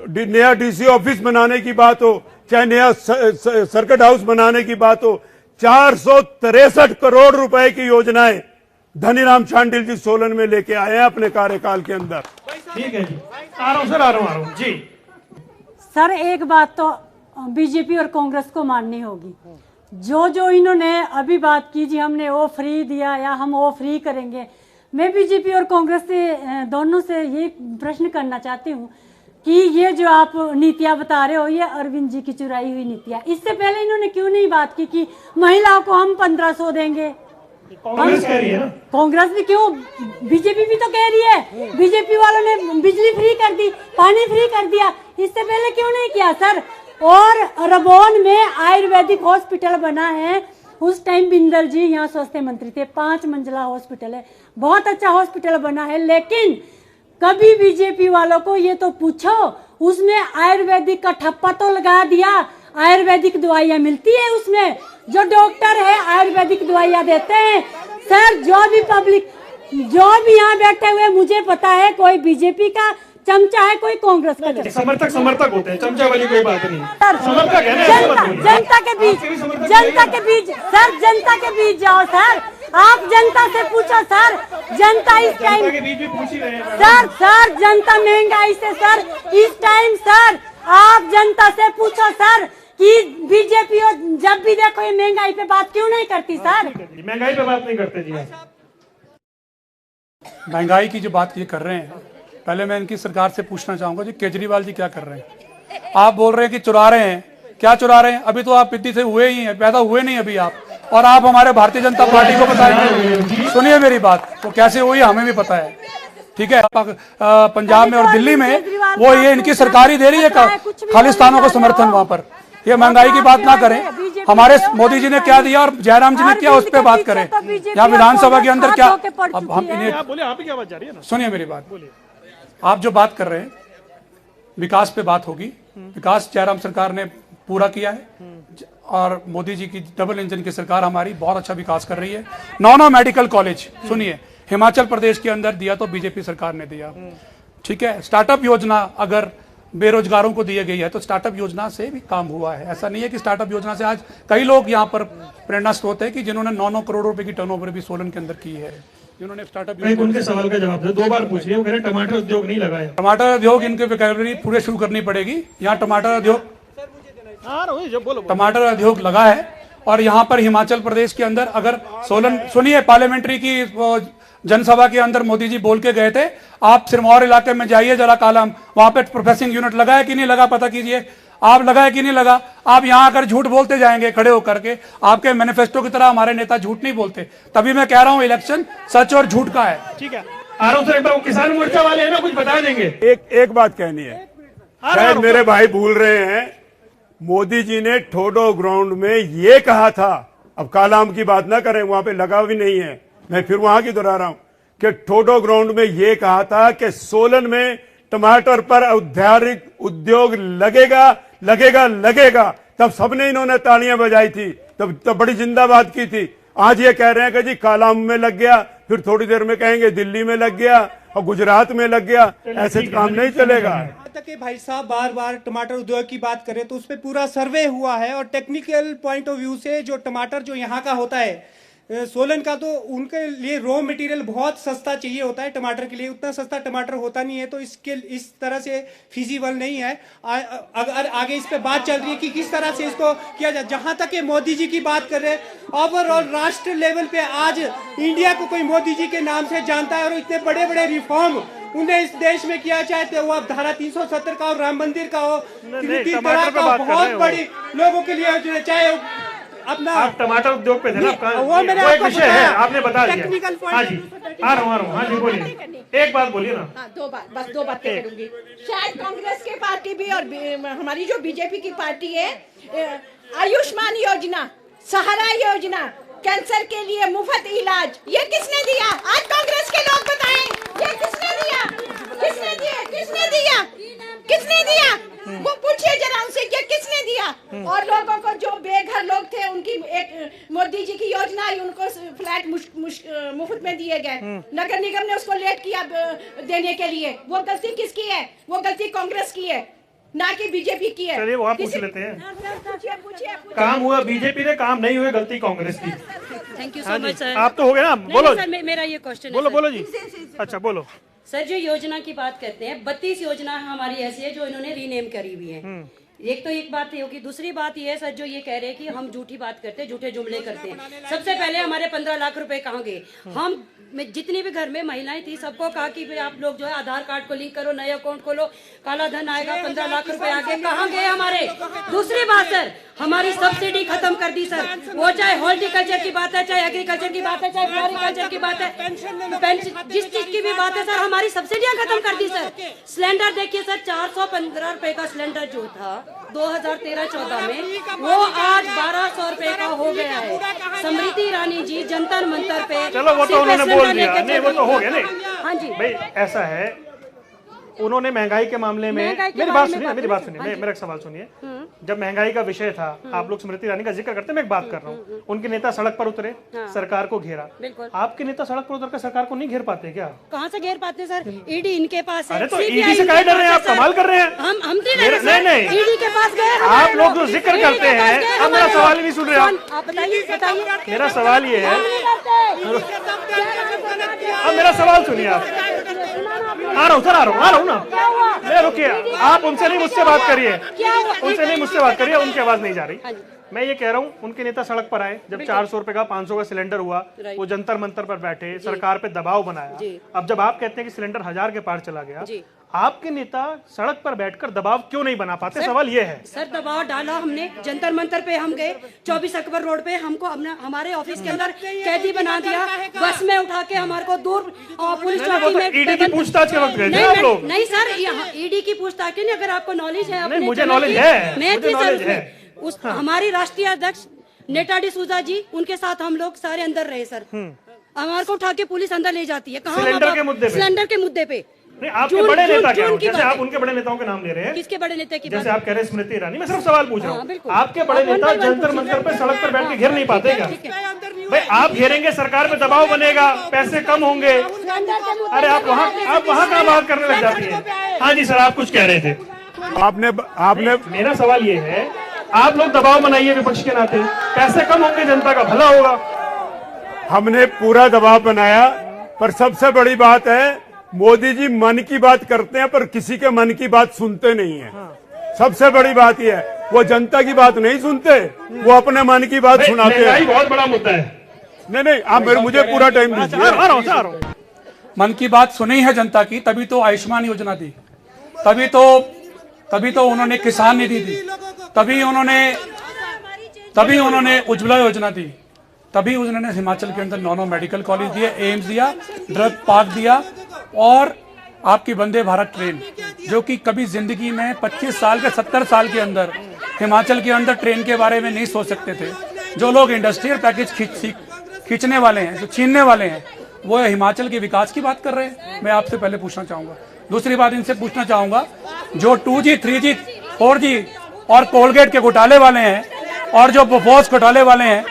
नया डीसी ऑफिस बनाने की बात हो, चाहे नया सर्किट हाउस बनाने की बात हो, 463 करोड़ रुपए की योजनाएं धनीराम शांडिल जी सोलन में लेके आए हैं अपने कार्यकाल के अंदर। ठीक है जी, आ रहा हूं जी। सर एक बात तो बीजेपी और कांग्रेस को माननी होगी, जो इन्होंने अभी बात की जी हमने वो फ्री दिया या हम वो फ्री करेंगे। मैं बीजेपी और कांग्रेस से दोनों से ये प्रश्न करना चाहती हूँ कि ये जो आप नीतियां बता रहे हो, ये अरविंद जी की चुराई हुई नीतियां, इससे पहले इन्होंने क्यों नहीं बात की कि महिलाओं को हम 1500 देंगे? कांग्रेस कह रही है ना, कांग्रेस भी क्यों, बीजेपी भी तो कह रही है। बीजेपी वालों ने बिजली फ्री कर दी, पानी फ्री कर दिया, इससे पहले क्यों नहीं किया सर? और रबोन में आयुर्वेदिक हॉस्पिटल बना है, उस टाइम बिंदल जी यहाँ स्वास्थ्य मंत्री थे, 5 मंजिला हॉस्पिटल है, बहुत अच्छा हॉस्पिटल बना है। लेकिन कभी बीजेपी वालों को ये तो पूछो, उसमें आयुर्वेदिक का ठप्पा तो लगा दिया। आयुर्वेदिक दवाइयाँ मिलती है उसमें, जो डॉक्टर है आयुर्वेदिक दवाइयाँ देते हैं। सर जो भी पब्लिक, जो भी यहाँ बैठे हुए, मुझे पता है कोई बीजेपी का चमचा है, कोई कांग्रेस का समर्थक होते हैं, चमचा वाली कोई बात नहीं। समर्थक है ना, जनता के बीच सर, जनता के बीच जाओ सर, आप जनता से पूछो सर। जनता इस टाइम सर जनता महंगाई से सर इस टाइम सर आप जनता से पूछो सर कि बीजेपी जब भी देखो ये महंगाई पे बात क्यों नहीं करती सर? महंगाई पे बात नहीं करते जी। महंगाई की जो बात ये कर रहे हैं, पहले मैं इनकी सरकार से पूछना चाहूंगा जी, केजरीवाल जी क्या कर रहे हैं? आप बोल रहे हैं कि चुरा रहे हैं, क्या चुरा रहे हैं? अभी तो आप पिद्दी से हुए ही हैं, पैदा हुए नहीं अभी आप, और आप हमारे भारतीय जनता पार्टी को बताएंगे। सुनिए मेरी बात, तो कैसे हुई हमें भी पता है, ठीक है? पंजाब में और दिल्ली में वो ये इनकी सरकार ही दे रही है खालिस्तानों को समर्थन। वहां पर ये महंगाई की बात ना करें, हमारे मोदी जी ने क्या दिया और जयराम जी ने क्या, उस पर बात करें। यहाँ विधानसभा के अंदर क्या, अब हम इन्हें सुनिए मेरी बात, आप जो बात कर रहे हैं विकास पे बात होगी। विकास जयराम सरकार ने पूरा किया है और मोदी जी की डबल इंजन की सरकार हमारी बहुत अच्छा विकास कर रही है। 9 मेडिकल कॉलेज, सुनिए, हिमाचल प्रदेश के अंदर दिया तो बीजेपी सरकार ने दिया, ठीक है? स्टार्टअप योजना अगर बेरोजगारों को दी गई है तो स्टार्टअप योजना से भी काम हुआ है। ऐसा नहीं है कि स्टार्टअप योजना से आज कई लोग यहाँ पर प्रेरणा स्रोत है कि जिन्होंने 9-9 करोड़ रुपए की टर्नओवर भी सोलन के अंदर की है। जिन्होंने स्टार्टअप एक उनके सवाल का जवाब दे, 2 बार पूछ लिया, वो कह रहे टमाटर उद्योग नहीं लगाया। टमाटर उद्योग इनके वोकैबुलरी पूरे शुरू करनी पड़ेगी। यहाँ टमाटर उद्योग टमाटर उद्योग लगा है और यहाँ पर हिमाचल प्रदेश के अंदर अगर सोलन सुनिए पार्लियामेंट्री की जनसभा के अंदर मोदी जी बोल के गए थे, आप सिरमौर इलाके में जाइए जरा कालम, वहां पे प्रोसेसिंग यूनिट लगा है कि नहीं लगा पता कीजिए, आप लगा है कि नहीं लगा। आप यहाँ आकर झूठ बोलते जाएंगे खड़े होकर के, आपके मैनिफेस्टो की तरह हमारे नेता झूठ नहीं बोलते। तभी मैं कह रहा हूँ इलेक्शन सच और झूठ का है। ठीक है, आ रहा हूं सर, एक बार किसान मोर्चा वाले हैं ना, कुछ बता देंगे। एक बात कहनी है, शायद मेरे भाई भूल रहे हैं, मोदी जी ने ठोडो ग्राउंड में ये कहा था, अब कालाम की बात ना करें, वहां पे लगा भी नहीं है, मैं फिर वहां की दोहरा रहा हूं कि ठोडो ग्राउंड में ये कहा था कि सोलन में टमाटर पर औद्योगिक उद्योग लगेगा लगेगा लगेगा। तब सबने इन्होंने तालियां बजाई थी, तब बड़ी जिंदाबाद की थी। आज ये कह रहे हैं कि जी कालाम में लग गया, फिर थोड़ी देर में कहेंगे दिल्ली में लग गया और गुजरात में लग गया। ऐसे काम नहीं चलेगा। तक के भाई साहब बार बार टमाटर उद्योग की बात करें तो उस पर पूरा सर्वे हुआ है और टेक्निकल पॉइंट ऑफ व्यू से जो टमाटर जो यहाँ का होता है सोलन का, तो उनके लिए रॉ मटेरियल बहुत सस्ता चाहिए होता है टमाटर के लिए, उतना सस्ता टमाटर होता नहीं है, तो इसके इस तरह से फिजिबल नहीं है। अगर आगे इस पे बात चल रही है कि किस तरह से इसको किया जाए। जहां तक ये मोदी जी की बात कर रहे हैं, ओवरऑल राष्ट्र लेवल पे आज इंडिया को कोई मोदी जी के नाम से जानता है और इतने बड़े बड़े रिफॉर्म उन्हें इस देश में किया, चाहे वो अब धारा 370 का हो, राम मंदिर का हो, बहुत बड़ी लोगों के लिए, चाहे अपना आप टमाटर उद्योग पे थे ना, वो मैंने एक आपको विषय है, आपने बता दिया। टेक्निकल हाँ जी, आ रहा हूँ, हाँ जी बोलिए, एक बात बोलिए ना। हाँ, 2 बात, बस 2 बातें करूंगी। शायद कांग्रेस की पार्टी भी और हमारी जो बीजेपी की पार्टी है, आयुष्मान योजना, सहारा योजना, कैंसर के लिए मुफ्त इलाज, ये किसने दिया? आज कांग्रेस के लोग बताएं, ये किसने दिया? किसने दिया? किसने दिया? किसने दिया? वो पूछिए जरा उनसे कि किसने दिया। और लोगों को जो बेघर लोग थे उनकी एक मोदी जी की योजना आई, उनको फ्लैट मुफ्त में दिए गए। नगर निगम ने उसको लेट किया देने के लिए। वो गलती किसकी है? वो गलती कांग्रेस की है, ना कि बीजेपी की है। चलिए वो आप पूछ लेते हैं। पूछिए। काम हुआ बीजेपी ने, काम नहीं हुए गलती कांग्रेस की। Thank you so much sir. आप तो हो गए ना, बोलो सर, मेरा ये क्वेश्चन है। बोलो जी। अच्छा बोलो सर। जो योजना की बात करते हैं, 32 योजना हमारी ऐसी है जो इन्होंने रीनेम करी हुई है। एक तो एक बात ये होगी, दूसरी बात ये है सर जो ये कह रहे हैं कि हम झूठी बात करते हैं, झूठे जुमले करते हैं। सबसे पहले हमारे 15 लाख रुपए कहाँ गए? हम जितनी भी घर में महिलाएं थी सबको कहा कि भाई आप लोग जो है आधार कार्ड को लिंक करो, नए अकाउंट खोलो, काला धन आएगा, 15 लाख रुपए आगे कहाँ गए हमारे? दूसरी बात सर, हमारी सब्सिडी खत्म कर दी सर, वो चाहे हॉर्टिकल्चर की बात है, चाहे एग्रीकल्चर की बात है, चाहे फ्लोरिकल्चर की बात है, पेंशन जिस चीज की भी बात है सर, हमारी सब्सिडियां खत्म कर दी सर। सिलेंडर देखिए सर, 415 रुपए का सिलेंडर जो था 2013-14 में, वो आज 1200 रुपए का हो गया है। स्मृति ईरानी जी जंतर मंतर पे, चलो वो तो उन्होंने बोल दिया, नहीं वो तो हो गया नहीं। हाँ जी भाई ऐसा है, उन्होंने महंगाई के मामले में, मेरी बात सुनिए, मेरा एक सवाल सुनिए। जब महंगाई का विषय था, आप लोग स्मृति ईरानी का जिक्र करते हैं, मैं एक बात कर रहा हूँ, उनके नेता सड़क पर उतरे, सरकार को घेरा। आपके नेता सड़क पर उतरकर सरकार को नहीं घेर पाते क्या? कहाँ से घेर पाते सर? ईडी इनके पास है। अरे तो ईडी से काहे डर रहे हैं आप? कमाल कर रहे हैं। हम नहीं ईडी के पास गए। आप लोग जो जिक्र करते हैं, अब मेरा सवाल ही नहीं सुन रहे आप। बताइए। मेरा सवाल ये है, अब मेरा सवाल सुनिए आप। आ रहा हूँ ना, मैं रुकिए, आप उनसे नहीं मुझसे बात करिए, उनसे नहीं मुझसे बात करिए, उनकी आवाज नहीं जा रही। मैं ये कह रहा हूँ, उनके नेता सड़क पर आए, जब 400 रुपए का 500 का सिलेंडर हुआ, वो जंतर मंतर पर बैठे, सरकार पे दबाव बनाया। अब जब आप कहते हैं कि सिलेंडर 1000 के पार चला गया, आपके नेता सड़क पर बैठकर दबाव क्यों नहीं बना पाते? सवाल ये है सर। दबाव डाला हमने, जंतर मंतर पे हम गए, 24 अकबर रोड पे हमको हमारे ऑफिस के अंदर कैदी बना दिया, बस में उठा के हमारे को दूर पुलिस चौकी में ईडी की पूछताछ के वक्त गए थे आप लोग? नहीं सर, ईडी की पूछताछ नहीं। अगर आपको नॉलेज है, मुझे नॉलेज है, उस हमारी राष्ट्रीय अध्यक्ष नेता डिसूजा जी, उनके साथ हम लोग सारे अंदर रहे सर। हमारे को उठा के पुलिस अंदर ले जाती है। कहाँ? सिलेंडर के मुद्दे पे। नहीं, आपके बड़े नेता क्या हो? जैसे आप उनके बड़े नेताओं के नाम ले रहे हैं। किसके बड़े नेता की? जैसे आप कह रहे हैं स्मृति ईरानी, मैं सिर्फ सवाल पूछ रहा हूँ। आपके बड़े नेता जंतर मंतर पे सड़क पर बैठ के घेर नहीं पाते क्या? भाई आप घेरेंगे, सरकार पे दबाव बनेगा, पैसे कम होंगे। अरे आप वहाँ कहाँ बात करने लग जाती है? हाँ जी सर, आप कुछ कह रहे थे। आपने मेरा सवाल ये है, आप लोग दबाव बनाइए विपक्ष के नाते, पैसे कम होंगे, जनता का भला होगा। हमने पूरा दबाव बनाया, पर सबसे बड़ी बात है मोदी जी मन की बात करते हैं पर किसी के मन की बात सुनते नहीं है। सबसे बड़ी बात यह है वो जनता की बात नहीं सुनते, वो अपने मन की बात सुनाते हैं। बहुत बड़ा मुद्दा है। नहीं आप मुझे पूरा टाइम दीजिए। मन की बात सुनी है जनता की, तभी तो आयुष्मान योजना दी, तभी तो उन्होंने किसान निधि दी, तभी उन्होंने उज्ज्वला योजना दी, तभी उन्होंने हिमाचल के अंदर 9 मेडिकल कॉलेज दिए, एम्स दिया, ड्रग पार्क दिया, और आपकी वंदे भारत ट्रेन जो कि कभी जिंदगी में 25 साल के 70 साल के अंदर हिमाचल के अंदर ट्रेन के बारे में नहीं सोच सकते थे। जो लोग इंडस्ट्रियल पैकेज खींचने वाले हैं, जो छीनने वाले हैं, वो हिमाचल के विकास की बात कर रहे हैं। मैं आपसे पहले पूछना चाहूंगा। दूसरी बात इनसे पूछना चाहूंगा, जो 2G 3G 4G और कोलगेट के घोटाले वाले हैं और जो बोफोर्स घोटाले वाले हैं,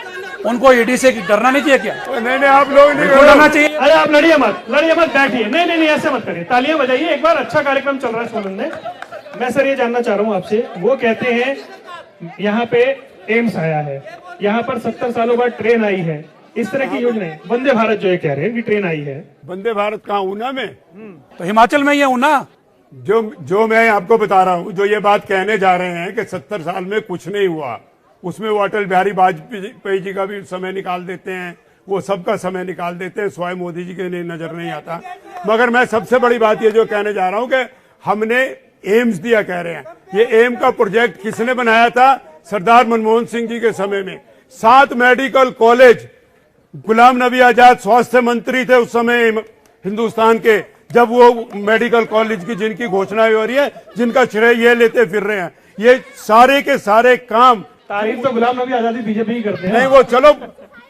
उनको ईडी से डरना नहीं चाहिए क्या? नहीं आप लोग नहीं डरना चाहिए। अरे आप लड़िए मत बैठिए। नहीं ऐसे मत करिए, तालियां बजाइए। एक बार अच्छा कार्यक्रम चल रहा है सोलन में। मैं सर ये जानना चाह रहा हूँ आपसे, वो कहते हैं यहाँ पे एम्स आया है, यहाँ पर 70 सालों बाद ट्रेन आई है, इस तरह की योजना वंदे भारत जो ये कह रहे हैं कि ट्रेन आई है। वंदे भारत कहाँ, ऊना में? तो हिमाचल में ये ऊना जो मैं आपको बता रहा हूँ, जो ये बात कहने जा रहे हैं कि 70 साल में कुछ नहीं हुआ, उसमें वो अटल बिहारी वाजपेयी जी का भी समय निकाल देते हैं, वो सबका समय निकाल देते हैं, स्वयं मोदी जी के नजर नहीं आता। मगर मैं सबसे बड़ी बात ये जो कहने जा रहा हूँ कि हमने एम्स दिया कह रहे हैं, ये एम्स का प्रोजेक्ट किसने बनाया था? सरदार मनमोहन सिंह जी के समय में। 7 मेडिकल कॉलेज, गुलाम नबी आजाद स्वास्थ्य मंत्री थे उस समय हिंदुस्तान के, जब वो मेडिकल कॉलेज की जिनकी घोषणा हो रही है, जिनका श्रेय ये लेते फिर रहे हैं। ये सारे के सारे काम तारीफ तो गुलाम नबी आजादी बीजेपी ही करते हैं। नहीं, वो चलो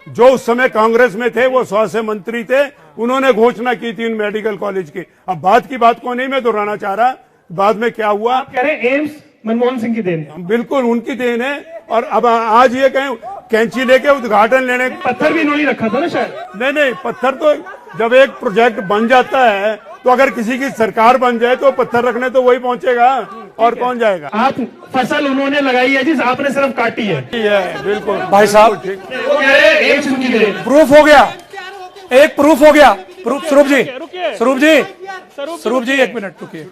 जो उस समय कांग्रेस में थे, वो स्वास्थ्य मंत्री थे, उन्होंने घोषणा की थी इन मेडिकल कॉलेज की। अब बात की बात को नहीं मैं दोहराना चाह रहा, बाद में क्या हुआ। आप कह रहे हैं एम्स मनमोहन सिंह की देन है। बिल्कुल उनकी देन है। और अब आज ये कहें कैंची लेके उद्घाटन लेने, पत्थर भी इन्होंने रखा था ना शायद। नहीं पत्थर तो जब एक प्रोजेक्ट बन जाता है तो अगर किसी की सरकार बन जाए तो पत्थर रखने तो वही पहुंचेगा, और कौन जाएगा। आप फसल उन्होंने लगाई है जिस आपने सिर्फ काटी है। बिल्कुल भाई साहब, वो कह रहे हैं एम्स उनकी देन। प्रूफ हो गया, एक प्रूफ हो गया। स्वरूप जी एक मिनट रुकिए।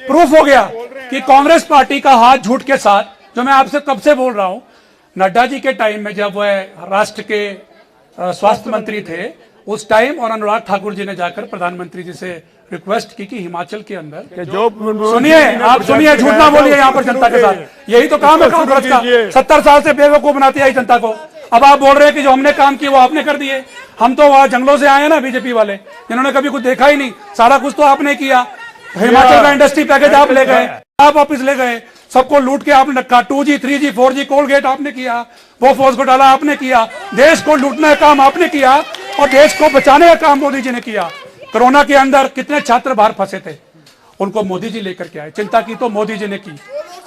प्रूफ हो गया कि कांग्रेस पार्टी का हाथ झूठ के साथ, जो मैं आपसे कब से बोल रहा हूं, नड्डा जी के टाइम में जब वह राष्ट्र के स्वास्थ्य मंत्री थे उस टाइम, और अनुराग ठाकुर जी ने जाकर प्रधानमंत्री जी से रिक्वेस्ट की कि हिमाचल के अंदर जो सुनिए, आप सुनिए, झूठ ना बोलिए यहाँ पर जनता के साथ। यही तो काम है कांग्रेस का, 70 साल से बेवकूफ बनाती आई जनता को। अब आप बोल रहे हैं कि जो हमने काम किए वो आपने कर दिए। हम तो वहां जंगलों से आए हैं ना, बीजेपी वाले, जिन्होंने कभी कुछ देखा ही नहीं। सारा कुछ तो आपने किया। हिमाचल का इंडस्ट्री पैकेज आप ले गए, आप वापिस ले गए, सबको लूट के आपने रखा। 2G 3G 4G कोलगेट आपने किया, वो फोर्स घोटाला आपने किया, देश को लूटने का काम आपने किया और देश को बचाने का काम मोदी जी ने किया। कोरोना के अंदर कितने छात्र बाहर फंसे थे, उनको मोदी जी लेकर के आए। चिंता की तो मोदी जी ने की।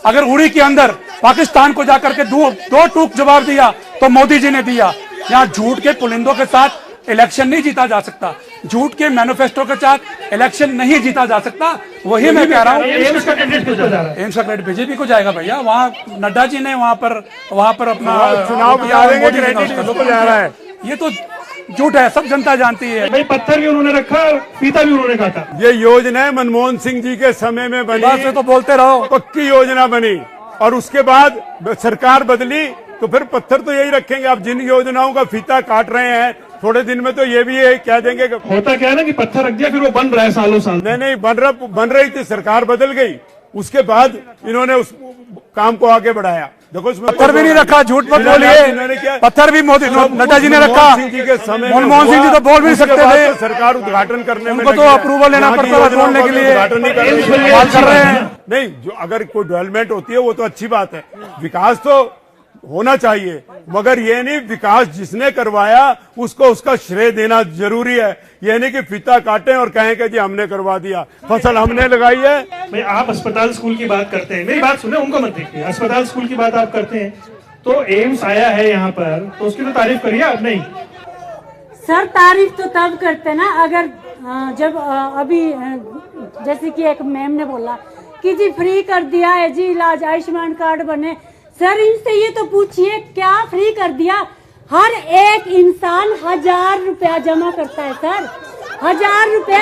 अगर उड़ी के अंदर पाकिस्तान को जाकर के दो टूक जवाब दिया तो मोदी जी ने दिया। यहाँ झूठ के पुलिंदों के साथ इलेक्शन नहीं जीता जा सकता, झूठ के मैनिफेस्टो के साथ इलेक्शन नहीं जीता जा सकता। वही मैं कह रहा हूँ, एम्स का क्रेडिट बीजेपी को जाएगा भैया। वहाँ नड्डा जी ने वहाँ पर अपना चुनाव जा रहा है। ये तो झूठ है, सब जनता जानती है। भाई पत्थर भी उन्होंने रखा, फीता भी उन्होंने काटा। ये योजना मनमोहन सिंह जी के समय में बनी, तो बोलते रहो, पक्की योजना बनी, और उसके बाद सरकार बदली तो फिर पत्थर तो यही रखेंगे। आप जिन योजनाओं का फीता काट रहे हैं, थोड़े दिन में तो ये भी कह देंगे। होता क्या है ना कि पत्थर रख दिया, फिर वो बन रहा है सालों साल। नहीं बन रही थी, सरकार बदल गई, उसके बाद इन्होंने उस काम को आगे बढ़ाया। देखो इसमें पत्थर भी नहीं रखा, झूठ मत बोलिए। पत्थर भी मोदी नड्डा जी ने रखा। मनमोहन सिंह जी तो बोल भी नहीं सकते थे, सरकार उद्घाटन करने में उनको तो अप्रूवल लेना पड़ता था बोलने के लिए। बात कर रहे हैं नहीं, जो अगर कोई डेवलपमेंट होती है वो तो अच्छी बात है, विकास तो होना चाहिए, मगर ये नहीं विकास जिसने करवाया उसको उसका श्रेय देना जरूरी है। ये नहीं कि फीता काटें और कहें कि जी हमने करवा दिया, फसल हमने लगाई है। भाई आप अस्पताल स्कूल की बात करते हैं, मेरी बात सुने, उनको मत देखिए। अस्पताल स्कूल की बात आप करते हैं तो एम्स आया है यहाँ पर, तो उसकी तो तारीफ करिए आप। नहीं सर, तारीफ तो तब करते ना अगर जब अभी जैसे कि एक मैम ने बोला कि जी फ्री कर दिया है जी इलाज, आयुष्मान कार्ड बने। सर इनसे ये तो पूछिए क्या फ्री कर दिया? हर एक इंसान 1000 रुपया जमा करता है सर, 1000 रुपए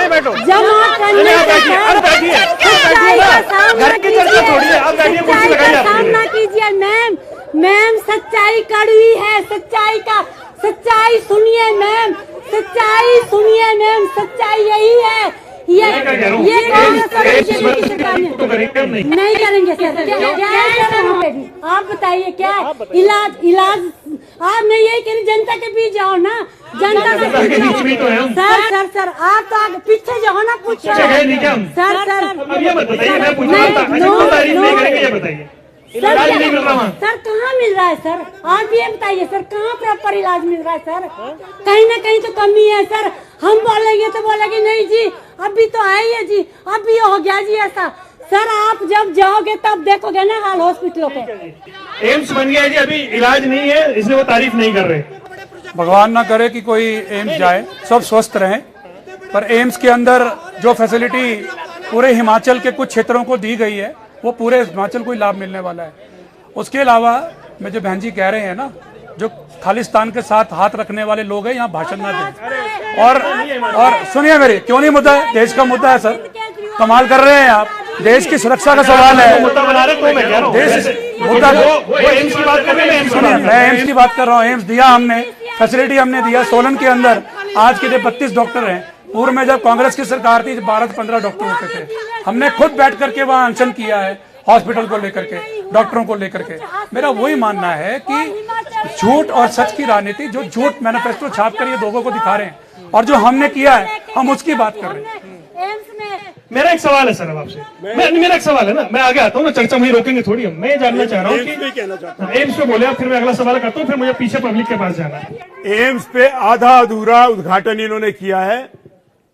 बैठो। जमा करने अरे से आप बैठिए, सच्चाई का सामना घर की चर्चा छोड़िए, आप बैठिए, कुर्सी सच्चाई लगाइए का आपके लिए। सामना कीजिए मैम। मैम सच्चाई कड़वी है, सच्चाई सुनिए मैम, सच्चाई सुनिए मैम, सच्चाई यही है। ये कांग्रेस और बीजेपी की सरकार नहीं करेंगे सर। क्या है सर वहाँ पे भी? आप बताइए क्या इलाज आप नहीं यही करें, जनता के बीच जाओ ना, जनता के बीच जाओ। सर आप तो आगे पीछे जाओ ना, पूछो सर। अब ये बताइए, मैं पूछ रहा था, अच्छा तारीफ नहीं करेंगे, ये बताइए इलाज नहीं मिल रहा वहाँ? सर कहाँ मिल रहा है सर? आप ये बताइए सर, कहाँ प्रॉपर इलाज मिल रहा है सर? कहीं ना कहीं तो कमी है सर। हम बोलेंगे तो बोलेंगे नहीं जी अभी तो है ही है जी, अभी हो गया जी ऐसा। सर आप जब जाओगे तब देखोगे ना हाल हॉस्पिटलों के। एम्स बन गया जी, अभी इलाज नहीं है, इसलिए वो तारीफ नहीं कर रहे। भगवान ना करे कि कोई एम्स जाए, सब स्वस्थ रहें, पर एम्स के अंदर जो फैसिलिटी पूरे हिमाचल के कुछ क्षेत्रों को दी गई है वो पूरे हिमाचल को ही लाभ मिलने वाला है। उसके अलावा मैं जो बहन जी कह रहे हैं ना, जो खालिस्तान के साथ हाथ रखने वाले लोग हैं यहाँ भाषण ना दें। और सुनिए मेरी, क्यों नहीं मुद्दा है, देश का मुद्दा है सर, कमाल कर रहे हैं आप, देश की सुरक्षा का सवाल है। मुद्दा बना रहे तो मैं कह रहा हूँ, देश मुद्दा एम्स की बात कर रहे हैं, सुनिए, मैं एम्स की बात कर रहा हूँ। एम्स दिया हमने, फैसिलिटी हमने दिया। सोलन के अंदर आज के जो 32 डॉक्टर हैं, पूर्व में जब कांग्रेस की सरकार थी 12 से 15 डॉक्टर होते थे। हमने खुद बैठ करके वहां अनशन किया है, हॉस्पिटल को लेकर के, डॉक्टरों को लेकर के। मेरा वही मानना है कि झूठ और सच की राजनीति, जो झूठ मैनिफेस्टो छाप कर ये लोगों को दिखा रहे हैं और जो हमने किया है हम उसकी बात कर रहे हैं। मेरा एक सवाल है सर अब आपसे, मेरा एक सवाल है ना, मैं आगे आता हूँ ना, चर्चा वही रोकेंगे थोड़ी हम। मैं ये जानना चाह रहा हूँ कि एम्स पे बोले, फिर मैं अगला सवाल करता हूँ, फिर मुझे पीछे पब्लिक के पास जाना है। एम्स पे आधा अधूरा उद्घाटन इन्होंने किया है।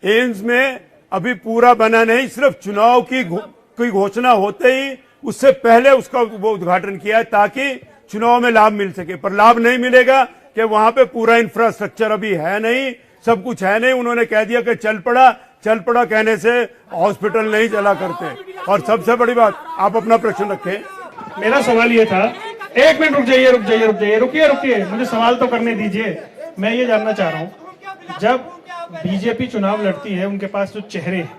एम्स में अभी पूरा बना नहीं, सिर्फ चुनाव की कोई घोषणा होते ही उससे पहले उसका वो उद्घाटन किया है ताकि चुनाव में लाभ मिल सके। पर लाभ नहीं मिलेगा कि वहां पे पूरा इंफ्रास्ट्रक्चर अभी है नहीं, सब कुछ है नहीं। उन्होंने कह दिया कि चल पड़ा कहने से हॉस्पिटल नहीं चला करते। और सबसे बड़ी बात, आप अपना प्रश्न रखें। मेरा सवाल ये था, एक मिनट रुकिए, मुझे सवाल तो करने दीजिए। मैं ये जानना चाह रहा हूँ, जब बीजेपी चुनाव लड़ती है, उनके पास जो चेहरे हैं,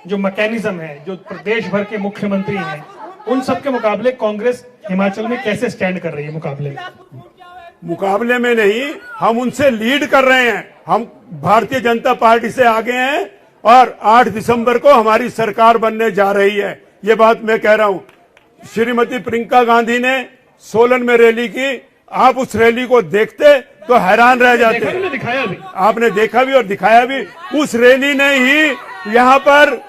जो मैकेनिज्म है, जो प्रदेश भर के मुख्यमंत्री हैं, उन सबके मुकाबले कांग्रेस हिमाचल में कैसे स्टैंड कर रही है? मुकाबले में नहीं, हम उनसे लीड कर रहे हैं। हम भारतीय जनता पार्टी से आगे हैं और 8 दिसंबर को हमारी सरकार बनने जा रही है, ये बात मैं कह रहा हूं। श्रीमती प्रियंका गांधी ने सोलन में रैली की, आप उस रैली को देखते तो हैरान रह जाते। दिखाया भी, आपने देखा भी और दिखाया भी। उस रैली ने ही यहाँ पर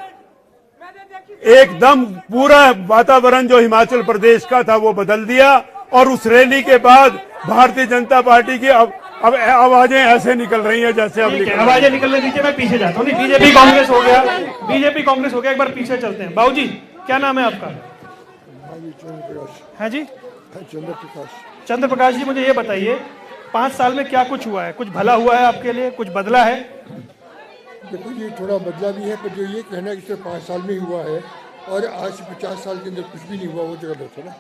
एकदम पूरा वातावरण जो हिमाचल प्रदेश का था वो बदल दिया। और उस रैली के बाद भारतीय जनता पार्टी की अब आवाजें ऐसे निकल रही हैं जैसे अब आवाजें निकलने दीजिए, मैं पीछे जाता हूँ। बीजेपी कांग्रेस हो गया, एक बार पीछे चलते हैं। बाबूजी क्या नाम है आपका? है जी चंद्र प्रकाश जी, मुझे ये बताइए 5 साल में क्या कुछ हुआ है? कुछ भला हुआ है आपके लिए? कुछ बदला है? देखो ये थोड़ा बदला भी है, पर जो ये कहना कि सिर्फ 5 साल में ही हुआ है और आज से 50 साल के अंदर कुछ भी नहीं हुआ, वो तो गलत है ना।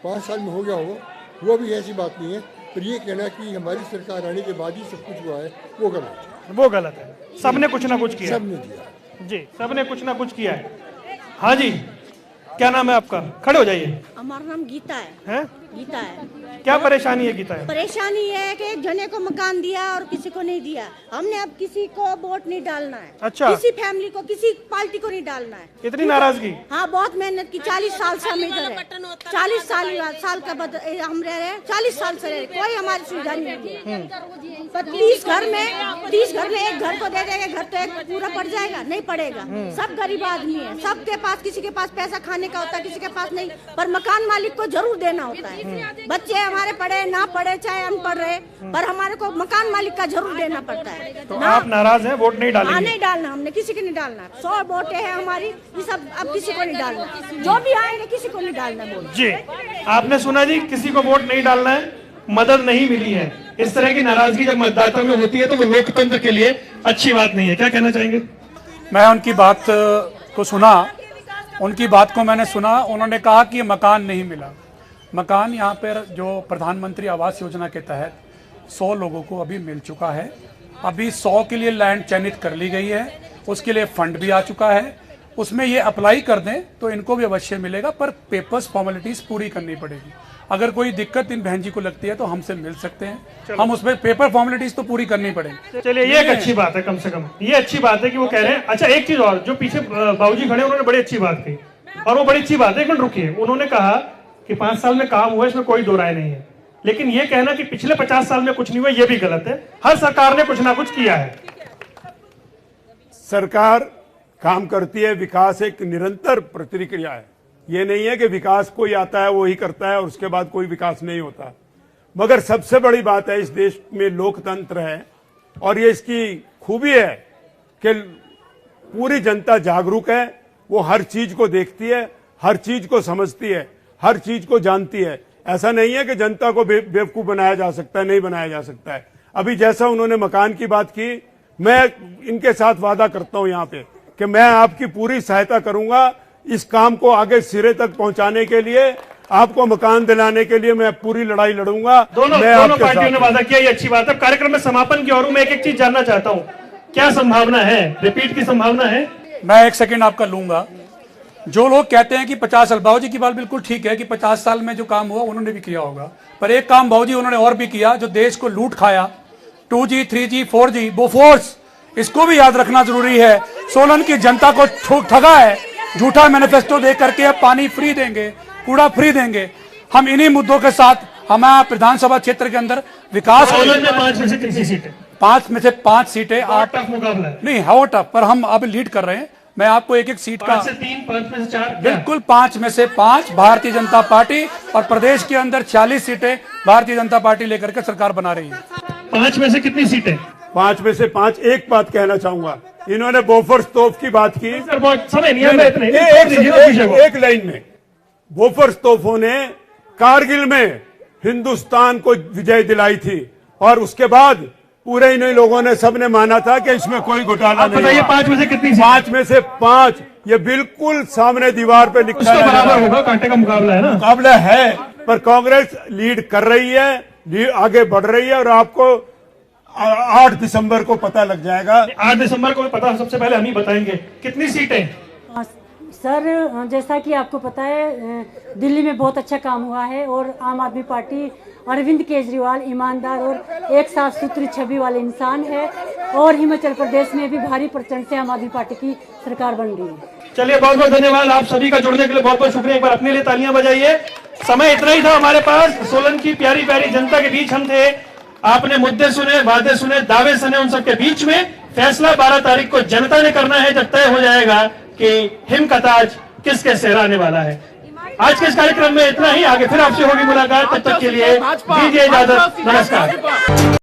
5 साल में हो गया होगा, वो भी ऐसी बात नहीं है। पर ये कहना कि हमारी सरकार आने के बाद ही सब कुछ हुआ है, वो गलत है। सबने कुछ ना कुछ किया, सबने दिया जी, सबने कुछ ना कुछ किया है। हाँ जी, क्या नाम है आपका? खड़े हो जाइए। हमारा नाम गीता है। गीता है। क्या परेशानी है गीता है? परेशानी ये है कि एक जने को मकान दिया और किसी को नहीं दिया। हमने अब किसी को वोट नहीं डालना है। अच्छा। किसी फैमिली को, किसी पार्टी को नहीं डालना है। इतनी नाराजगी? हाँ, बहुत मेहनत की। 40 साल से हम इधर है। 40 साल का हम रह रहे हैं, 40 साल से रह रहे, कोई हमारी सुविधा नहीं मिली। 30 घर में एक घर को दे देंगे, घर तो एक पूरा पड़ जाएगा? नहीं पड़ेगा। सब गरीब आदमी है, सबके पास, किसी के पास पैसा खाने का होता है, किसी के पास नहीं, पर मकान मालिक को जरूर देना होता है। बच्चे हमारे पढ़े ना पढ़े, चाहे अनपढ़ रहे, पर हमारे को मकान मालिक का जरूर देना पड़ता है। तो आप नाराज हैं, वोट नहीं डालेंगे? नहीं डालना, हमने किसी को नहीं डालना। 100 वोटें हैं हमारी, ये सब अब किसी को नहीं डालना। जो भी आएंगे किसी को नहीं डालना। वोट जी, आपने सुना जी, किसी को वोट नहीं डालना है, मदद नहीं मिली है। इस तरह की नाराजगी जब मतदाता में होती है तो वो लोकतंत्र के लिए अच्छी बात नहीं है। क्या कहना चाहेंगे? मैं उनकी बात को सुना, उनकी बात को मैंने सुना। उन्होंने कहा कि मकान नहीं मिला। मकान यहाँ पर जो प्रधानमंत्री आवास योजना के तहत 100 लोगों को अभी मिल चुका है अभी 100 के लिए लैंड चयनित कर ली गई है, उसके लिए फंड भी आ चुका है, उसमें ये अप्लाई कर दें तो इनको भी अवश्य मिलेगा, पर पेपर्स फॉर्मेलिटीज पूरी करनी पड़ेगी। अगर कोई दिक्कत इन बहन जी को लगती है तो हमसे मिल सकते हैं, हम उसमें पेपर फॉर्मेलिटीज तो पूरी करनी पड़ेगी। चलिए ये एक अच्छी बात है, कम से कम ये अच्छी बात है कि वो कह रहे हैं। अच्छा एक चीज और, जो पीछे बाबूजी खड़े उन्होंने बड़ी अच्छी बात कही, और वो बड़ी अच्छी बात है, एक मिनट रुकिए। उन्होंने कहा कि 5 साल में काम हुआ, इसमें कोई दो राय नहीं है, लेकिन ये कहना कि पिछले 50 साल में कुछ नहीं हुआ, ये भी गलत है। हर सरकार ने कुछ ना कुछ किया है। सरकार काम करती है, विकास एक निरंतर प्रतिक्रिया है। ये नहीं है कि विकास कोई आता है वो ही करता है और उसके बाद कोई विकास नहीं होता। मगर सबसे बड़ी बात है, इस देश में लोकतंत्र है और ये इसकी खूबी है कि पूरी जनता जागरूक है, वो हर चीज को देखती है, हर चीज को समझती है, हर चीज को जानती है। ऐसा नहीं है कि जनता को बेवकूफ बनाया जा सकता है, नहीं बनाया जा सकता है। अभी जैसा उन्होंने मकान की बात की, मैं इनके साथ वादा करता हूं यहाँ पे कि मैं आपकी पूरी सहायता करूंगा इस काम को आगे सिरे तक पहुंचाने के लिए, आपको मकान दिलाने के लिए मैं पूरी लड़ाई लड़ूंगा। दोनों पार्टियों ने वादा किया, ये अच्छी बात है। कार्यक्रम में समापन की ओर मैं एक चीज जानना चाहता हूँ, क्या संभावना है, रिपीट की संभावना है? मैं 1 सेकंड आपका लूंगा। जो लोग कहते हैं कि 50 साल, बाबूजी की बात बिल्कुल ठीक है कि 50 साल में जो काम हुआ उन्होंने भी किया होगा, पर एक काम बाबूजी उन्होंने और भी किया जो देश को लूट खाया, 2G 3G 4G बोफोर्स, इसको भी याद रखना जरूरी है। सोलन की जनता को ठगा है, झूठा मैनिफेस्टो दे करके अब पानी फ्री देंगे, कूड़ा फ्री देंगे। हम इन्हीं मुद्दों के साथ हमारे विधानसभा क्षेत्र के अंदर विकास, 5 में से कितनी सीटें? 5 में से 5 सीटें, 8 मुकाबला है। नहीं है टफ, पर हम अब लीड कर रहे हैं। मैं आपको एक एक सीट का 5 से 3, 5 में से 4, बिल्कुल 5 में से 5 भारतीय जनता पार्टी, और प्रदेश के अंदर 40 सीटें भारतीय जनता पार्टी लेकर के सरकार बना रही है। 5 में से कितनी सीटें? 5 में से 5। एक बात कहना चाहूंगा, इन्होंने बोफोर्स तोप की बात की, एक लाइन में बोफोर्स तोपों ने कारगिल में हिंदुस्तान को विजय दिलाई थी, और उसके बाद पूरे इन्हीं लोगों ने, सबने माना था कि इसमें कोई घोटाला नहीं। बताइए 5 में से कितनी? 5 में से 5, ये बिल्कुल सामने दीवार पे लिखा है, बराबर होगा, कांटे का मुकाबला है ना। मुकाबला है, पर कांग्रेस लीड कर रही है, आगे बढ़ रही है, और आपको 8 दिसंबर को पता लग जाएगा। 8 दिसंबर को पता सबसे पहले हम ही बताएंगे। कितनी सीटें? सर, जैसा कि आपको पता है दिल्ली में बहुत अच्छा काम हुआ है, और आम आदमी पार्टी, अरविंद केजरीवाल ईमानदार और एक साफ सुथरी छवि वाले इंसान है, और हिमाचल प्रदेश में भी भारी प्रचंड से आम आदमी पार्टी की सरकार बन रही है। चलिए बहुत बहुत धन्यवाद आप सभी का जुड़ने के लिए, बहुत बहुत शुक्रिया। एक बार अपने लिए तालियां बजाइए। समय इतना ही था हमारे पास, सोलन की प्यारी प्यारी जनता के बीच हम थे। आपने मुद्दे सुने, वादे सुने, दावे सुने, उन सबके बीच में फैसला 12 तारीख को जनता ने करना है, जब तय हो जाएगा कि हिम का ताज किसके सहराने वाला है। आज के इस कार्यक्रम में इतना ही, आगे फिर आपसे होगी मुलाकात, तब तक के लिए दीजिए इजाजत, नमस्कार।